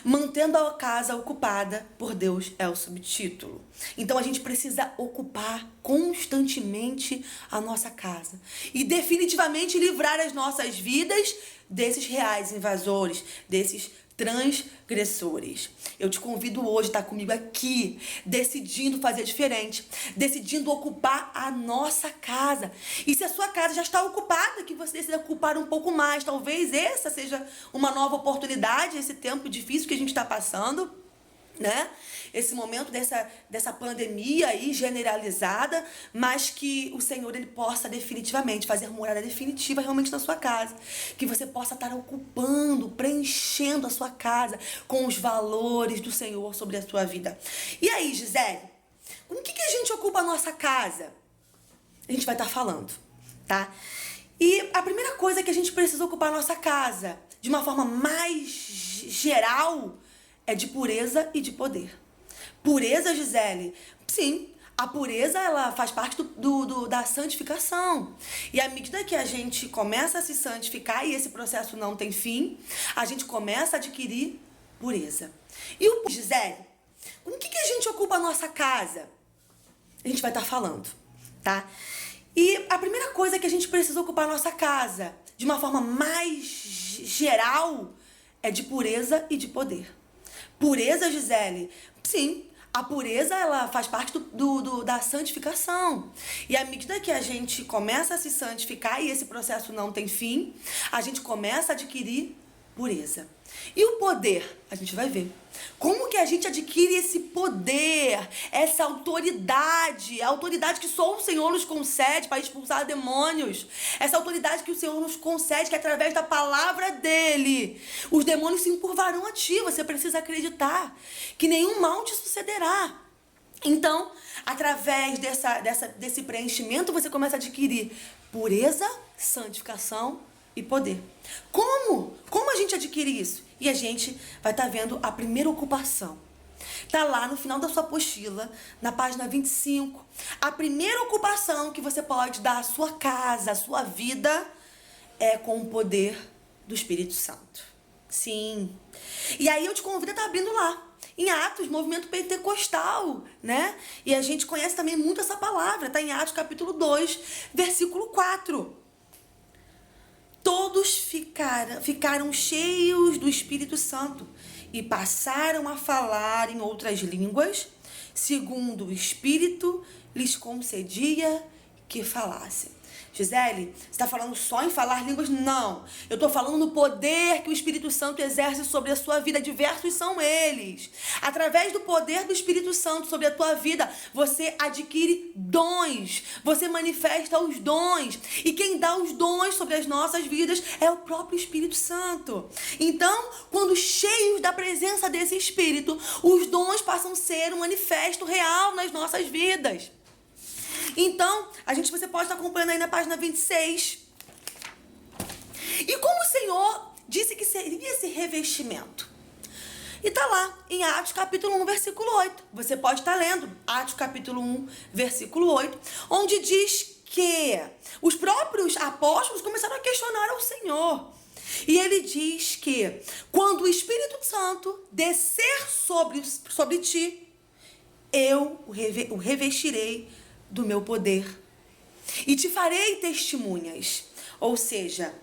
Mantendo a casa ocupada por Deus é o subtítulo. Então a gente precisa ocupar constantemente a nossa casa e definitivamente livrar as nossas vidas desses reais invasores, desses transgressores. Eu te convido hoje a estar comigo aqui, decidindo fazer diferente, decidindo ocupar a nossa casa. E se a sua casa já está ocupada, que você decida ocupar um pouco mais. Talvez essa seja uma nova oportunidade, esse tempo difícil que a gente está passando, né? Esse momento dessa pandemia aí generalizada, mas que o Senhor ele possa definitivamente fazer morada definitiva realmente na sua casa, que você possa estar ocupando, preenchendo a sua casa com os valores do Senhor sobre a sua vida. E aí, Gisele, com o que a gente ocupa a nossa casa? A gente vai estar falando, tá? E a primeira coisa que a gente precisa ocupar a nossa casa, de uma forma mais geral, é de pureza e de poder. Pureza, Gisele? Sim, a pureza ela faz parte da santificação. E à medida que a gente começa a se santificar e esse processo não tem fim, a gente começa a adquirir pureza. E o Gisele, com o que a gente ocupa a nossa casa? A gente vai estar falando, tá? E a primeira coisa que a gente precisa ocupar a nossa casa, de uma forma mais geral, é de pureza e de poder. Pureza, Gisele? Sim, a pureza ela faz parte da santificação. E à medida que a gente começa a se santificar e esse processo não tem fim, a gente começa a adquirir pureza. E o poder? A gente vai ver. Como que a gente adquire esse poder, essa autoridade, a autoridade que só o Senhor nos concede para expulsar demônios, essa autoridade que o Senhor nos concede, que através da palavra dele, os demônios se encurvarão a ti. Você precisa acreditar que nenhum mal te sucederá. Então, através desse preenchimento, você começa a adquirir pureza, santificação e poder. Como? Como a gente adquire isso? E a gente vai estar vendo a primeira ocupação. Tá lá no final da sua apostila, na página 25. A primeira ocupação que você pode dar à sua casa, à sua vida, é com o poder do Espírito Santo. Sim. E aí eu te convido a estar abrindo lá, em Atos, movimento pentecostal, né? E a gente conhece também muito essa palavra, tá em Atos capítulo 2, versículo 4. Todos ficaram cheios do Espírito Santo e passaram a falar em outras línguas, segundo o Espírito lhes concedia que falassem. Gisele, você está falando só em falar línguas? Não. Eu estou falando no poder que o Espírito Santo exerce sobre a sua vida. Diversos são eles. Através do poder do Espírito Santo sobre a tua vida, você adquire dons. Você manifesta os dons. E quem dá os dons sobre as nossas vidas é o próprio Espírito Santo. Então, quando cheios da presença desse Espírito, os dons passam a ser um manifesto real nas nossas vidas. Então, você pode estar acompanhando aí na página 26. E como o Senhor disse que seria esse revestimento? E tá lá em Atos capítulo 1, versículo 8. Você pode estar lendo Atos capítulo 1, versículo 8, onde diz que os próprios apóstolos começaram a questionar ao Senhor. E ele diz que quando o Espírito Santo descer sobre ti, eu o revestirei do meu poder e te farei testemunhas. Ou seja,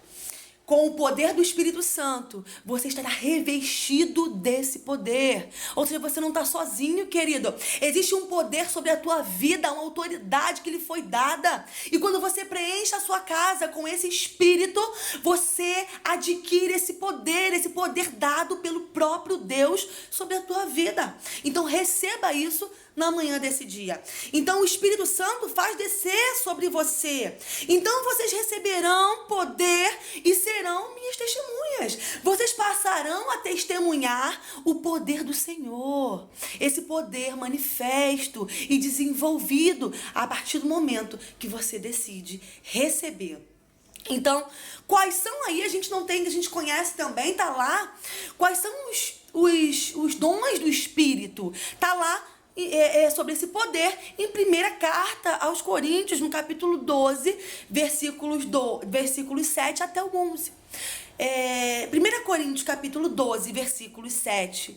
com o poder do Espírito Santo, você estará revestido desse poder. Ou seja, você não está sozinho, querido. Existe um poder sobre a tua vida, uma autoridade que lhe foi dada. E quando você preenche a sua casa com esse Espírito, você adquire esse poder dado pelo próprio Deus sobre a tua vida. Então receba isso na manhã desse dia. Então o Espírito Santo faz descer sobre você. Então vocês receberão poder e serão minhas testemunhas. Vocês passarão a testemunhar o poder do Senhor. Esse poder manifesto e desenvolvido a partir do momento que você decide receber. Então, quais são aí, a gente conhece também, tá lá, quais são os dons do Espírito, tá lá, sobre esse poder em primeira carta aos Coríntios, no capítulo 12, versículos 7 até o 11. 1 Coríntios, capítulo 12, versículos 7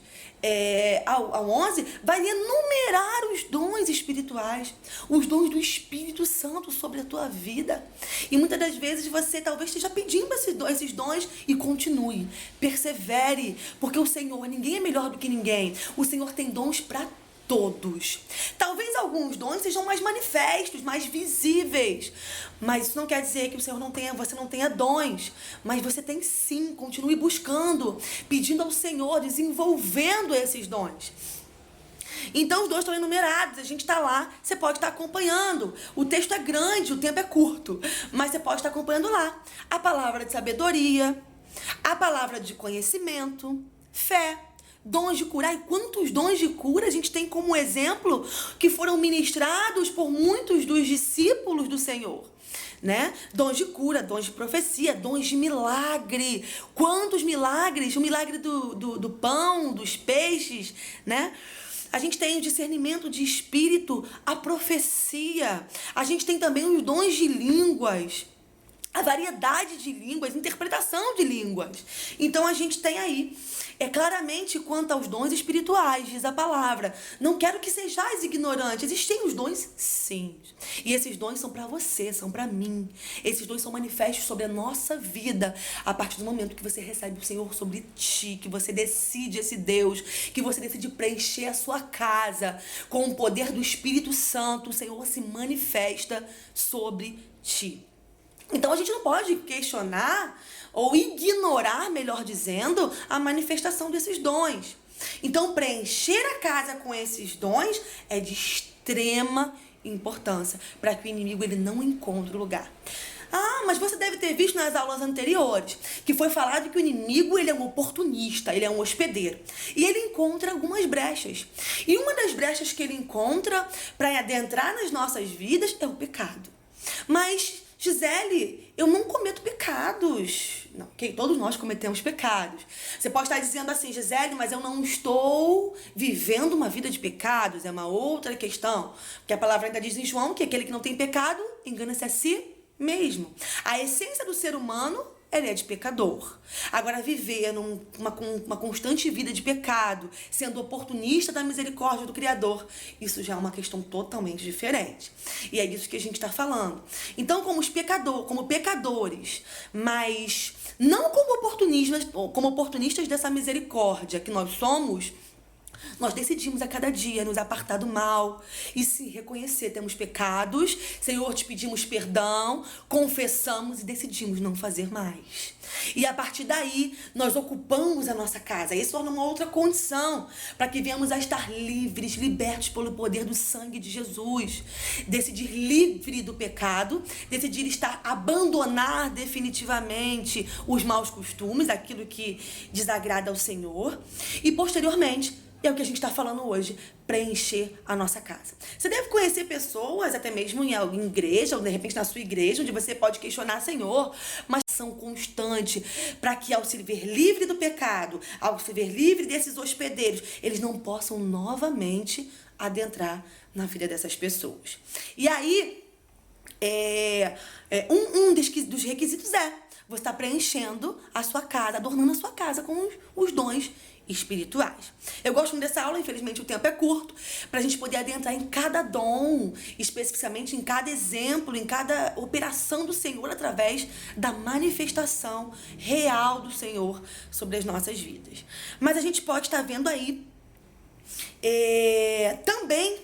ao 11, vai enumerar os dons espirituais, os dons do Espírito Santo sobre a tua vida. E muitas das vezes você talvez esteja pedindo esses dons e continue, persevere, porque o Senhor, ninguém é melhor do que ninguém. O Senhor tem dons para todos. Talvez alguns dons sejam mais manifestos, mais visíveis, mas isso não quer dizer que você não tenha dons, mas você tem sim. Continue buscando, pedindo ao Senhor, desenvolvendo esses dons. Então os dons estão enumerados, a gente está lá, você pode estar acompanhando. O texto é grande, o tempo é curto, mas você pode estar acompanhando lá. A palavra de sabedoria, a palavra de conhecimento, fé, dons de curar. E quantos dons de cura a gente tem como exemplo que foram ministrados por muitos dos discípulos do Senhor, né? Dons de cura, dons de profecia, dons de milagre. Quantos milagres? O milagre do pão, dos peixes, né? A gente tem o discernimento de espírito, a profecia. A gente tem também os dons de línguas, a variedade de línguas, interpretação de línguas. Então a gente tem aí, claramente quanto aos dons espirituais, diz a palavra. Não quero que sejais ignorantes. Existem os dons, sim. E esses dons são para você, são para mim. Esses dons são manifestos sobre a nossa vida a partir do momento que você recebe o Senhor sobre ti, que você decide esse Deus, que você decide preencher a sua casa com o poder do Espírito Santo. O Senhor se manifesta sobre ti. Então a gente não pode questionar ou ignorar, melhor dizendo, a manifestação desses dons. Então preencher a casa com esses dons é de extrema importância para que o inimigo ele não encontre lugar. Ah, mas você deve ter visto nas aulas anteriores que foi falado que o inimigo, ele é um oportunista, ele é um hospedeiro. E ele encontra algumas brechas. E uma das brechas que ele encontra para adentrar nas nossas vidas é o pecado. Mas, Gisele, eu não cometo pecados. Não, ok? Todos nós cometemos pecados. Você pode estar dizendo assim, Gisele, mas eu não estou vivendo uma vida de pecados. É uma outra questão. Porque a palavra ainda diz em João que aquele que não tem pecado engana-se a si mesmo. A essência do ser humano, ele é de pecador. Agora, viver uma constante vida de pecado, sendo oportunista da misericórdia do Criador, isso já é uma questão totalmente diferente. E é disso que a gente está falando. Então, como pecadores, mas não como oportunistas dessa misericórdia que nós somos, nós decidimos a cada dia nos apartar do mal e se reconhecer. Temos pecados, Senhor, te pedimos perdão, confessamos e decidimos não fazer mais. E a partir daí, nós ocupamos a nossa casa. Isso torna uma outra condição para que venhamos a estar livres, libertos pelo poder do sangue de Jesus. Decidir livre do pecado, decidir abandonar definitivamente os maus costumes, aquilo que desagrada ao Senhor. E posteriormente, é o que a gente está falando hoje, preencher a nossa casa. Você deve conhecer pessoas, até mesmo em igreja, ou de repente na sua igreja, onde você pode questionar, Senhor, mas são constante para que ao se ver livre do pecado, ao se ver livre desses hospedeiros, eles não possam novamente adentrar na vida dessas pessoas. E aí, um dos requisitos é você estar preenchendo a sua casa, adornando a sua casa com os dons espirituais. Eu gosto muito dessa aula, infelizmente o tempo é curto, para a gente poder adentrar em cada dom, especificamente em cada exemplo, em cada operação do Senhor através da manifestação real do Senhor sobre as nossas vidas. Mas a gente pode estar vendo aí também,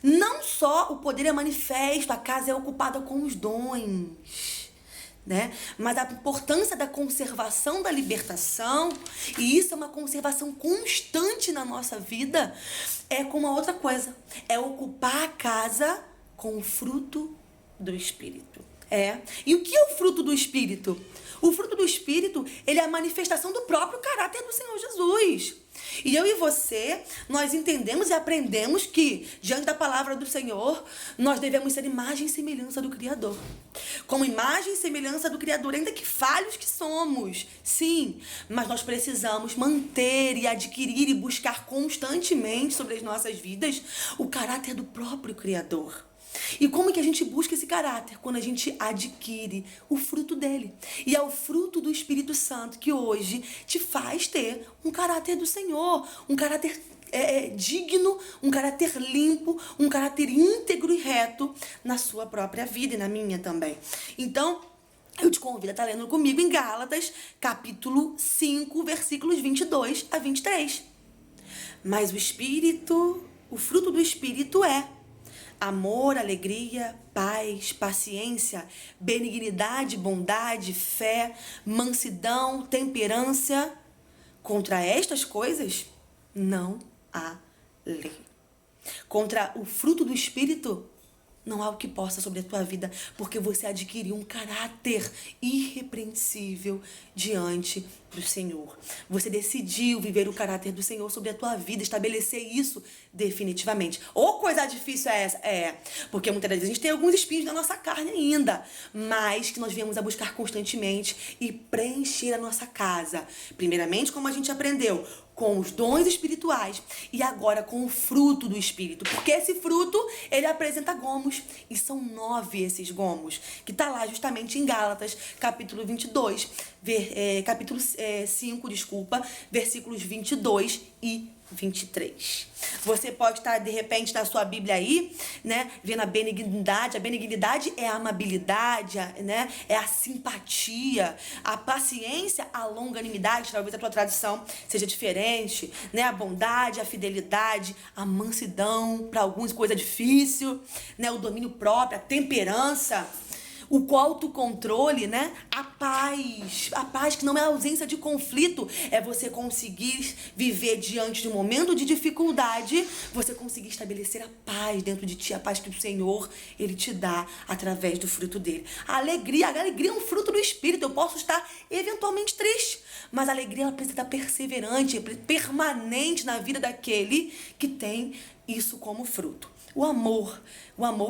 não só o poder é manifesto, a casa é ocupada com os dons, né? Mas a importância da conservação da libertação, e isso é uma conservação constante na nossa vida, é com uma outra coisa, é ocupar a casa com o fruto do Espírito. E o que é o fruto do Espírito? O fruto do Espírito, ele é a manifestação do próprio caráter do Senhor Jesus. E eu e você, nós entendemos e aprendemos que, diante da palavra do Senhor, nós devemos ser imagem e semelhança do Criador. Como imagem e semelhança do Criador, ainda que falhos que somos, sim, mas nós precisamos manter e adquirir e buscar constantemente sobre as nossas vidas o caráter do próprio Criador. E como que a gente busca esse caráter? Quando a gente adquire o fruto dele. E é o fruto do Espírito Santo que hoje te faz ter um caráter do Senhor, um caráter digno, um caráter limpo, um caráter íntegro e reto na sua própria vida e na minha também. Então, eu te convido a estar lendo comigo em Gálatas, capítulo 5, versículos 22 a 23. Mas o fruto do Espírito é amor, alegria, paz, paciência, benignidade, bondade, fé, mansidão, temperança. Contra estas coisas, não há lei. Contra o fruto do Espírito, não há o que possa sobre a tua vida, porque você adquiriu um caráter irrepreensível diante do Senhor. Você decidiu viver o caráter do Senhor sobre a tua vida, estabelecer isso definitivamente. Ou coisa difícil é essa? Porque muitas vezes a gente tem alguns espinhos na nossa carne ainda, mas que nós viemos a buscar constantemente e preencher a nossa casa. Primeiramente, como a gente aprendeu, com os dons espirituais e agora com o fruto do Espírito. Porque esse fruto, ele apresenta gomos. E são 9 esses gomos, que está lá justamente em Gálatas, capítulo 22, capítulo 5, versículos 22 e 23. Você pode estar, de repente, na sua Bíblia aí, né, vendo a benignidade. A benignidade é a amabilidade, né, é a simpatia, a paciência, a longanimidade. Talvez a tua tradução seja diferente, né, a bondade, a fidelidade, a mansidão, para alguns coisa difícil, né, o domínio próprio, a temperança. O autocontrole, né? A paz que não é a ausência de conflito, é você conseguir viver diante de um momento de dificuldade, você conseguir estabelecer a paz dentro de ti, a paz que o Senhor, Ele te dá através do fruto dele. A alegria é um fruto do Espírito. Eu posso estar eventualmente triste, mas a alegria ela precisa estar perseverante, permanente na vida daquele que tem isso como fruto. O amor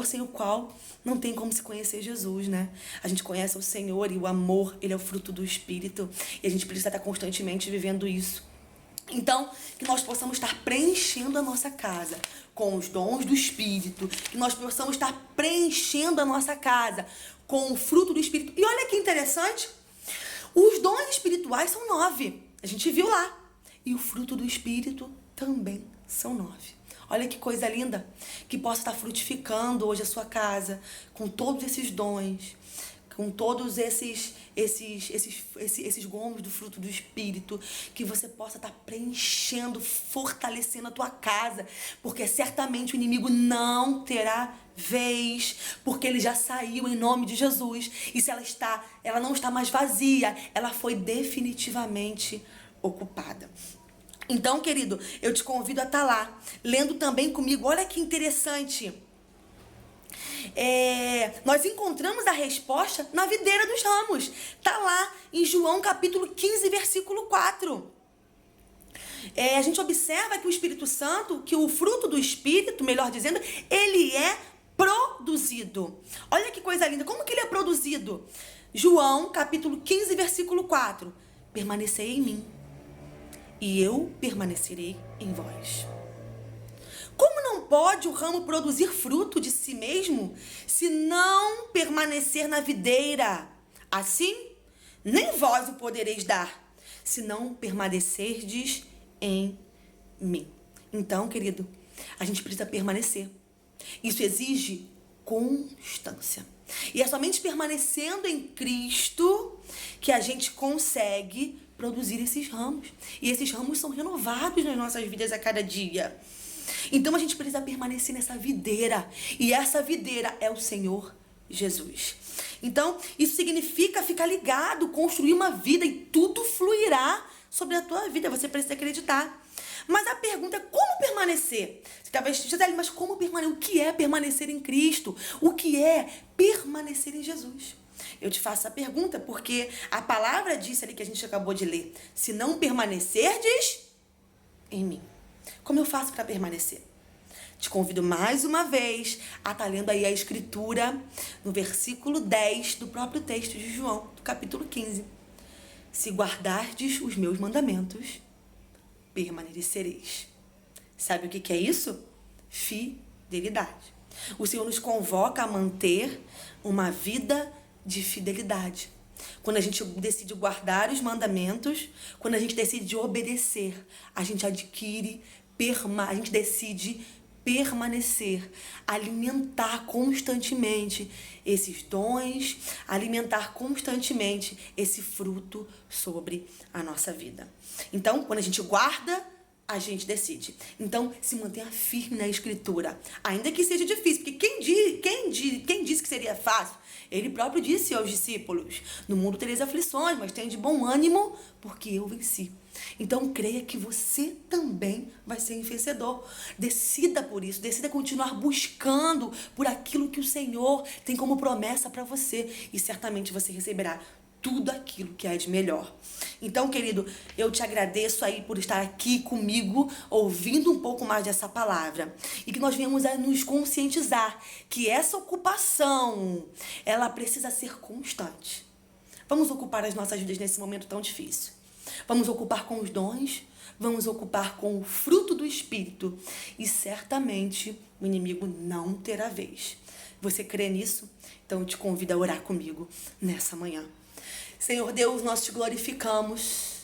sem o qual não tem como se conhecer Jesus, né? A gente conhece o Senhor e o amor, ele é o fruto do Espírito. E a gente precisa estar constantemente vivendo isso. Então, que nós possamos estar preenchendo a nossa casa com os dons do Espírito. Que nós possamos estar preenchendo a nossa casa com o fruto do Espírito. E olha que interessante, os dons espirituais são 9. A gente viu lá. E o fruto do Espírito também são 9. Olha que coisa linda, que possa estar frutificando hoje a sua casa, com todos esses dons, com todos esses gomos do fruto do Espírito, que você possa estar preenchendo, fortalecendo a tua casa, porque certamente o inimigo não terá vez, porque ele já saiu em nome de Jesus, e se ela não está mais vazia, ela foi definitivamente ocupada. Então, querido, eu te convido a estar lá, lendo também comigo. Olha que interessante. Nós encontramos a resposta na videira dos ramos. Está lá em João capítulo 15, versículo 4. A gente observa que o Espírito Santo, que o fruto do Espírito, melhor dizendo, ele é produzido. Olha que coisa linda. Como que ele é produzido? João capítulo 15, versículo 4. Permanecei em mim, e eu permanecerei em vós. Como não pode o ramo produzir fruto de si mesmo, se não permanecer na videira? Assim, nem vós o podereis dar, se não permanecerdes em mim. Então, querido, a gente precisa permanecer. Isso exige constância. E é somente permanecendo em Cristo que a gente consegue produzir esses ramos. E esses ramos são renovados nas nossas vidas a cada dia. Então a gente precisa permanecer nessa videira. E essa videira é o Senhor Jesus. Então isso significa ficar ligado, construir uma vida e tudo fluirá sobre a tua vida. Você precisa acreditar. Mas a pergunta é como permanecer? Você talvez esteja ali, mas como permanecer? O que é permanecer em Cristo? O que é permanecer em Jesus? Eu te faço a pergunta porque a palavra disse ali que a gente acabou de ler. Se não permanecerdes em mim. Como eu faço para permanecer? Te convido mais uma vez a estar lendo aí a escritura no versículo 10 do próprio texto de João, do capítulo 15. Se guardardes os meus mandamentos, permanecereis. Sabe o que é isso? Fidelidade. O Senhor nos convoca a manter uma vida de fidelidade. Quando a gente decide guardar os mandamentos, quando a gente decide obedecer, a gente a gente decide permanecer, alimentar constantemente esses dons, alimentar constantemente esse fruto sobre a nossa vida. Então, quando a gente guarda, a gente decide. Então, se mantenha firme na escritura, ainda que seja difícil, porque quem disse que seria fácil? Ele próprio disse aos discípulos: no mundo tereis aflições, mas tenha de bom ânimo, porque eu venci. Então, creia que você também vai ser vencedor. Decida por isso, decida continuar buscando por aquilo que o Senhor tem como promessa para você, e certamente você receberá tudo aquilo que é de melhor. Então, querido, eu te agradeço aí por estar aqui comigo, ouvindo um pouco mais dessa palavra. E que nós venhamos a nos conscientizar que essa ocupação, ela precisa ser constante. Vamos ocupar as nossas vidas nesse momento tão difícil. Vamos ocupar com os dons, vamos ocupar com o fruto do Espírito. E certamente o inimigo não terá vez. Você crê nisso? Então eu te convido a orar comigo nessa manhã. Senhor Deus, nós te glorificamos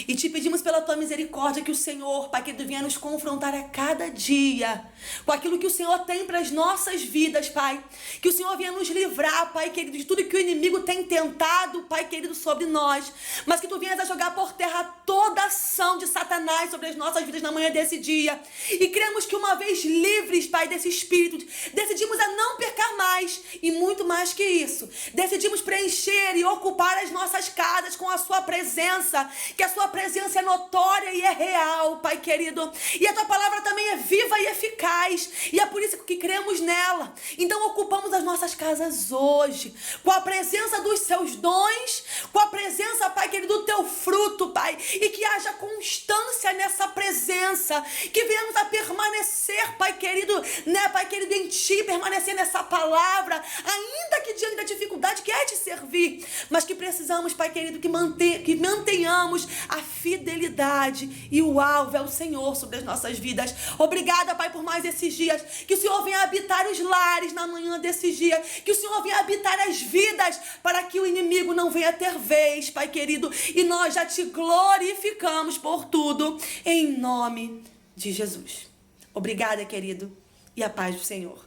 e te pedimos pela tua misericórdia que o Senhor, Pai querido, venha nos confrontar a cada dia com aquilo que o Senhor tem para as nossas vidas, Pai. Que o Senhor venha nos livrar, Pai querido, de tudo que o inimigo tem tentado, Pai querido, sobre nós. Mas que tu venhas a jogar por terra toda a ação de Satanás sobre as nossas vidas na manhã desse dia. E cremos que uma vez livres, Pai, desse espírito, decidimos a não pecar mais E muito mais que isso, decidimos preencher e ocupar as nossas casas com a sua presença, que a sua presença é notória e é real, Pai querido. E a tua palavra também é viva e eficaz, e é por isso que cremos nela. Então ocupamos as nossas casas hoje, com a presença dos seus dons, com a presença, Pai querido, do teu fruto, Pai, e que haja constância nessa presença, que venhamos a permanecer, Pai querido, né, Pai querido, em ti, permanecer nessa palavra, ainda que diante da dificuldade que é te servir, mas que precisamos, Pai querido, que mantenhamos a fidelidade, e o alvo é o Senhor sobre as nossas vidas. Obrigada, Pai, por mais esses dias, que o Senhor venha habitar os lares na manhã desses dias, que o Senhor venha habitar as vidas, para que o inimigo não venha ter vez, Pai querido, e nós já te glorificamos por tudo, em nome de Jesus. Obrigada, querido, e a paz do Senhor.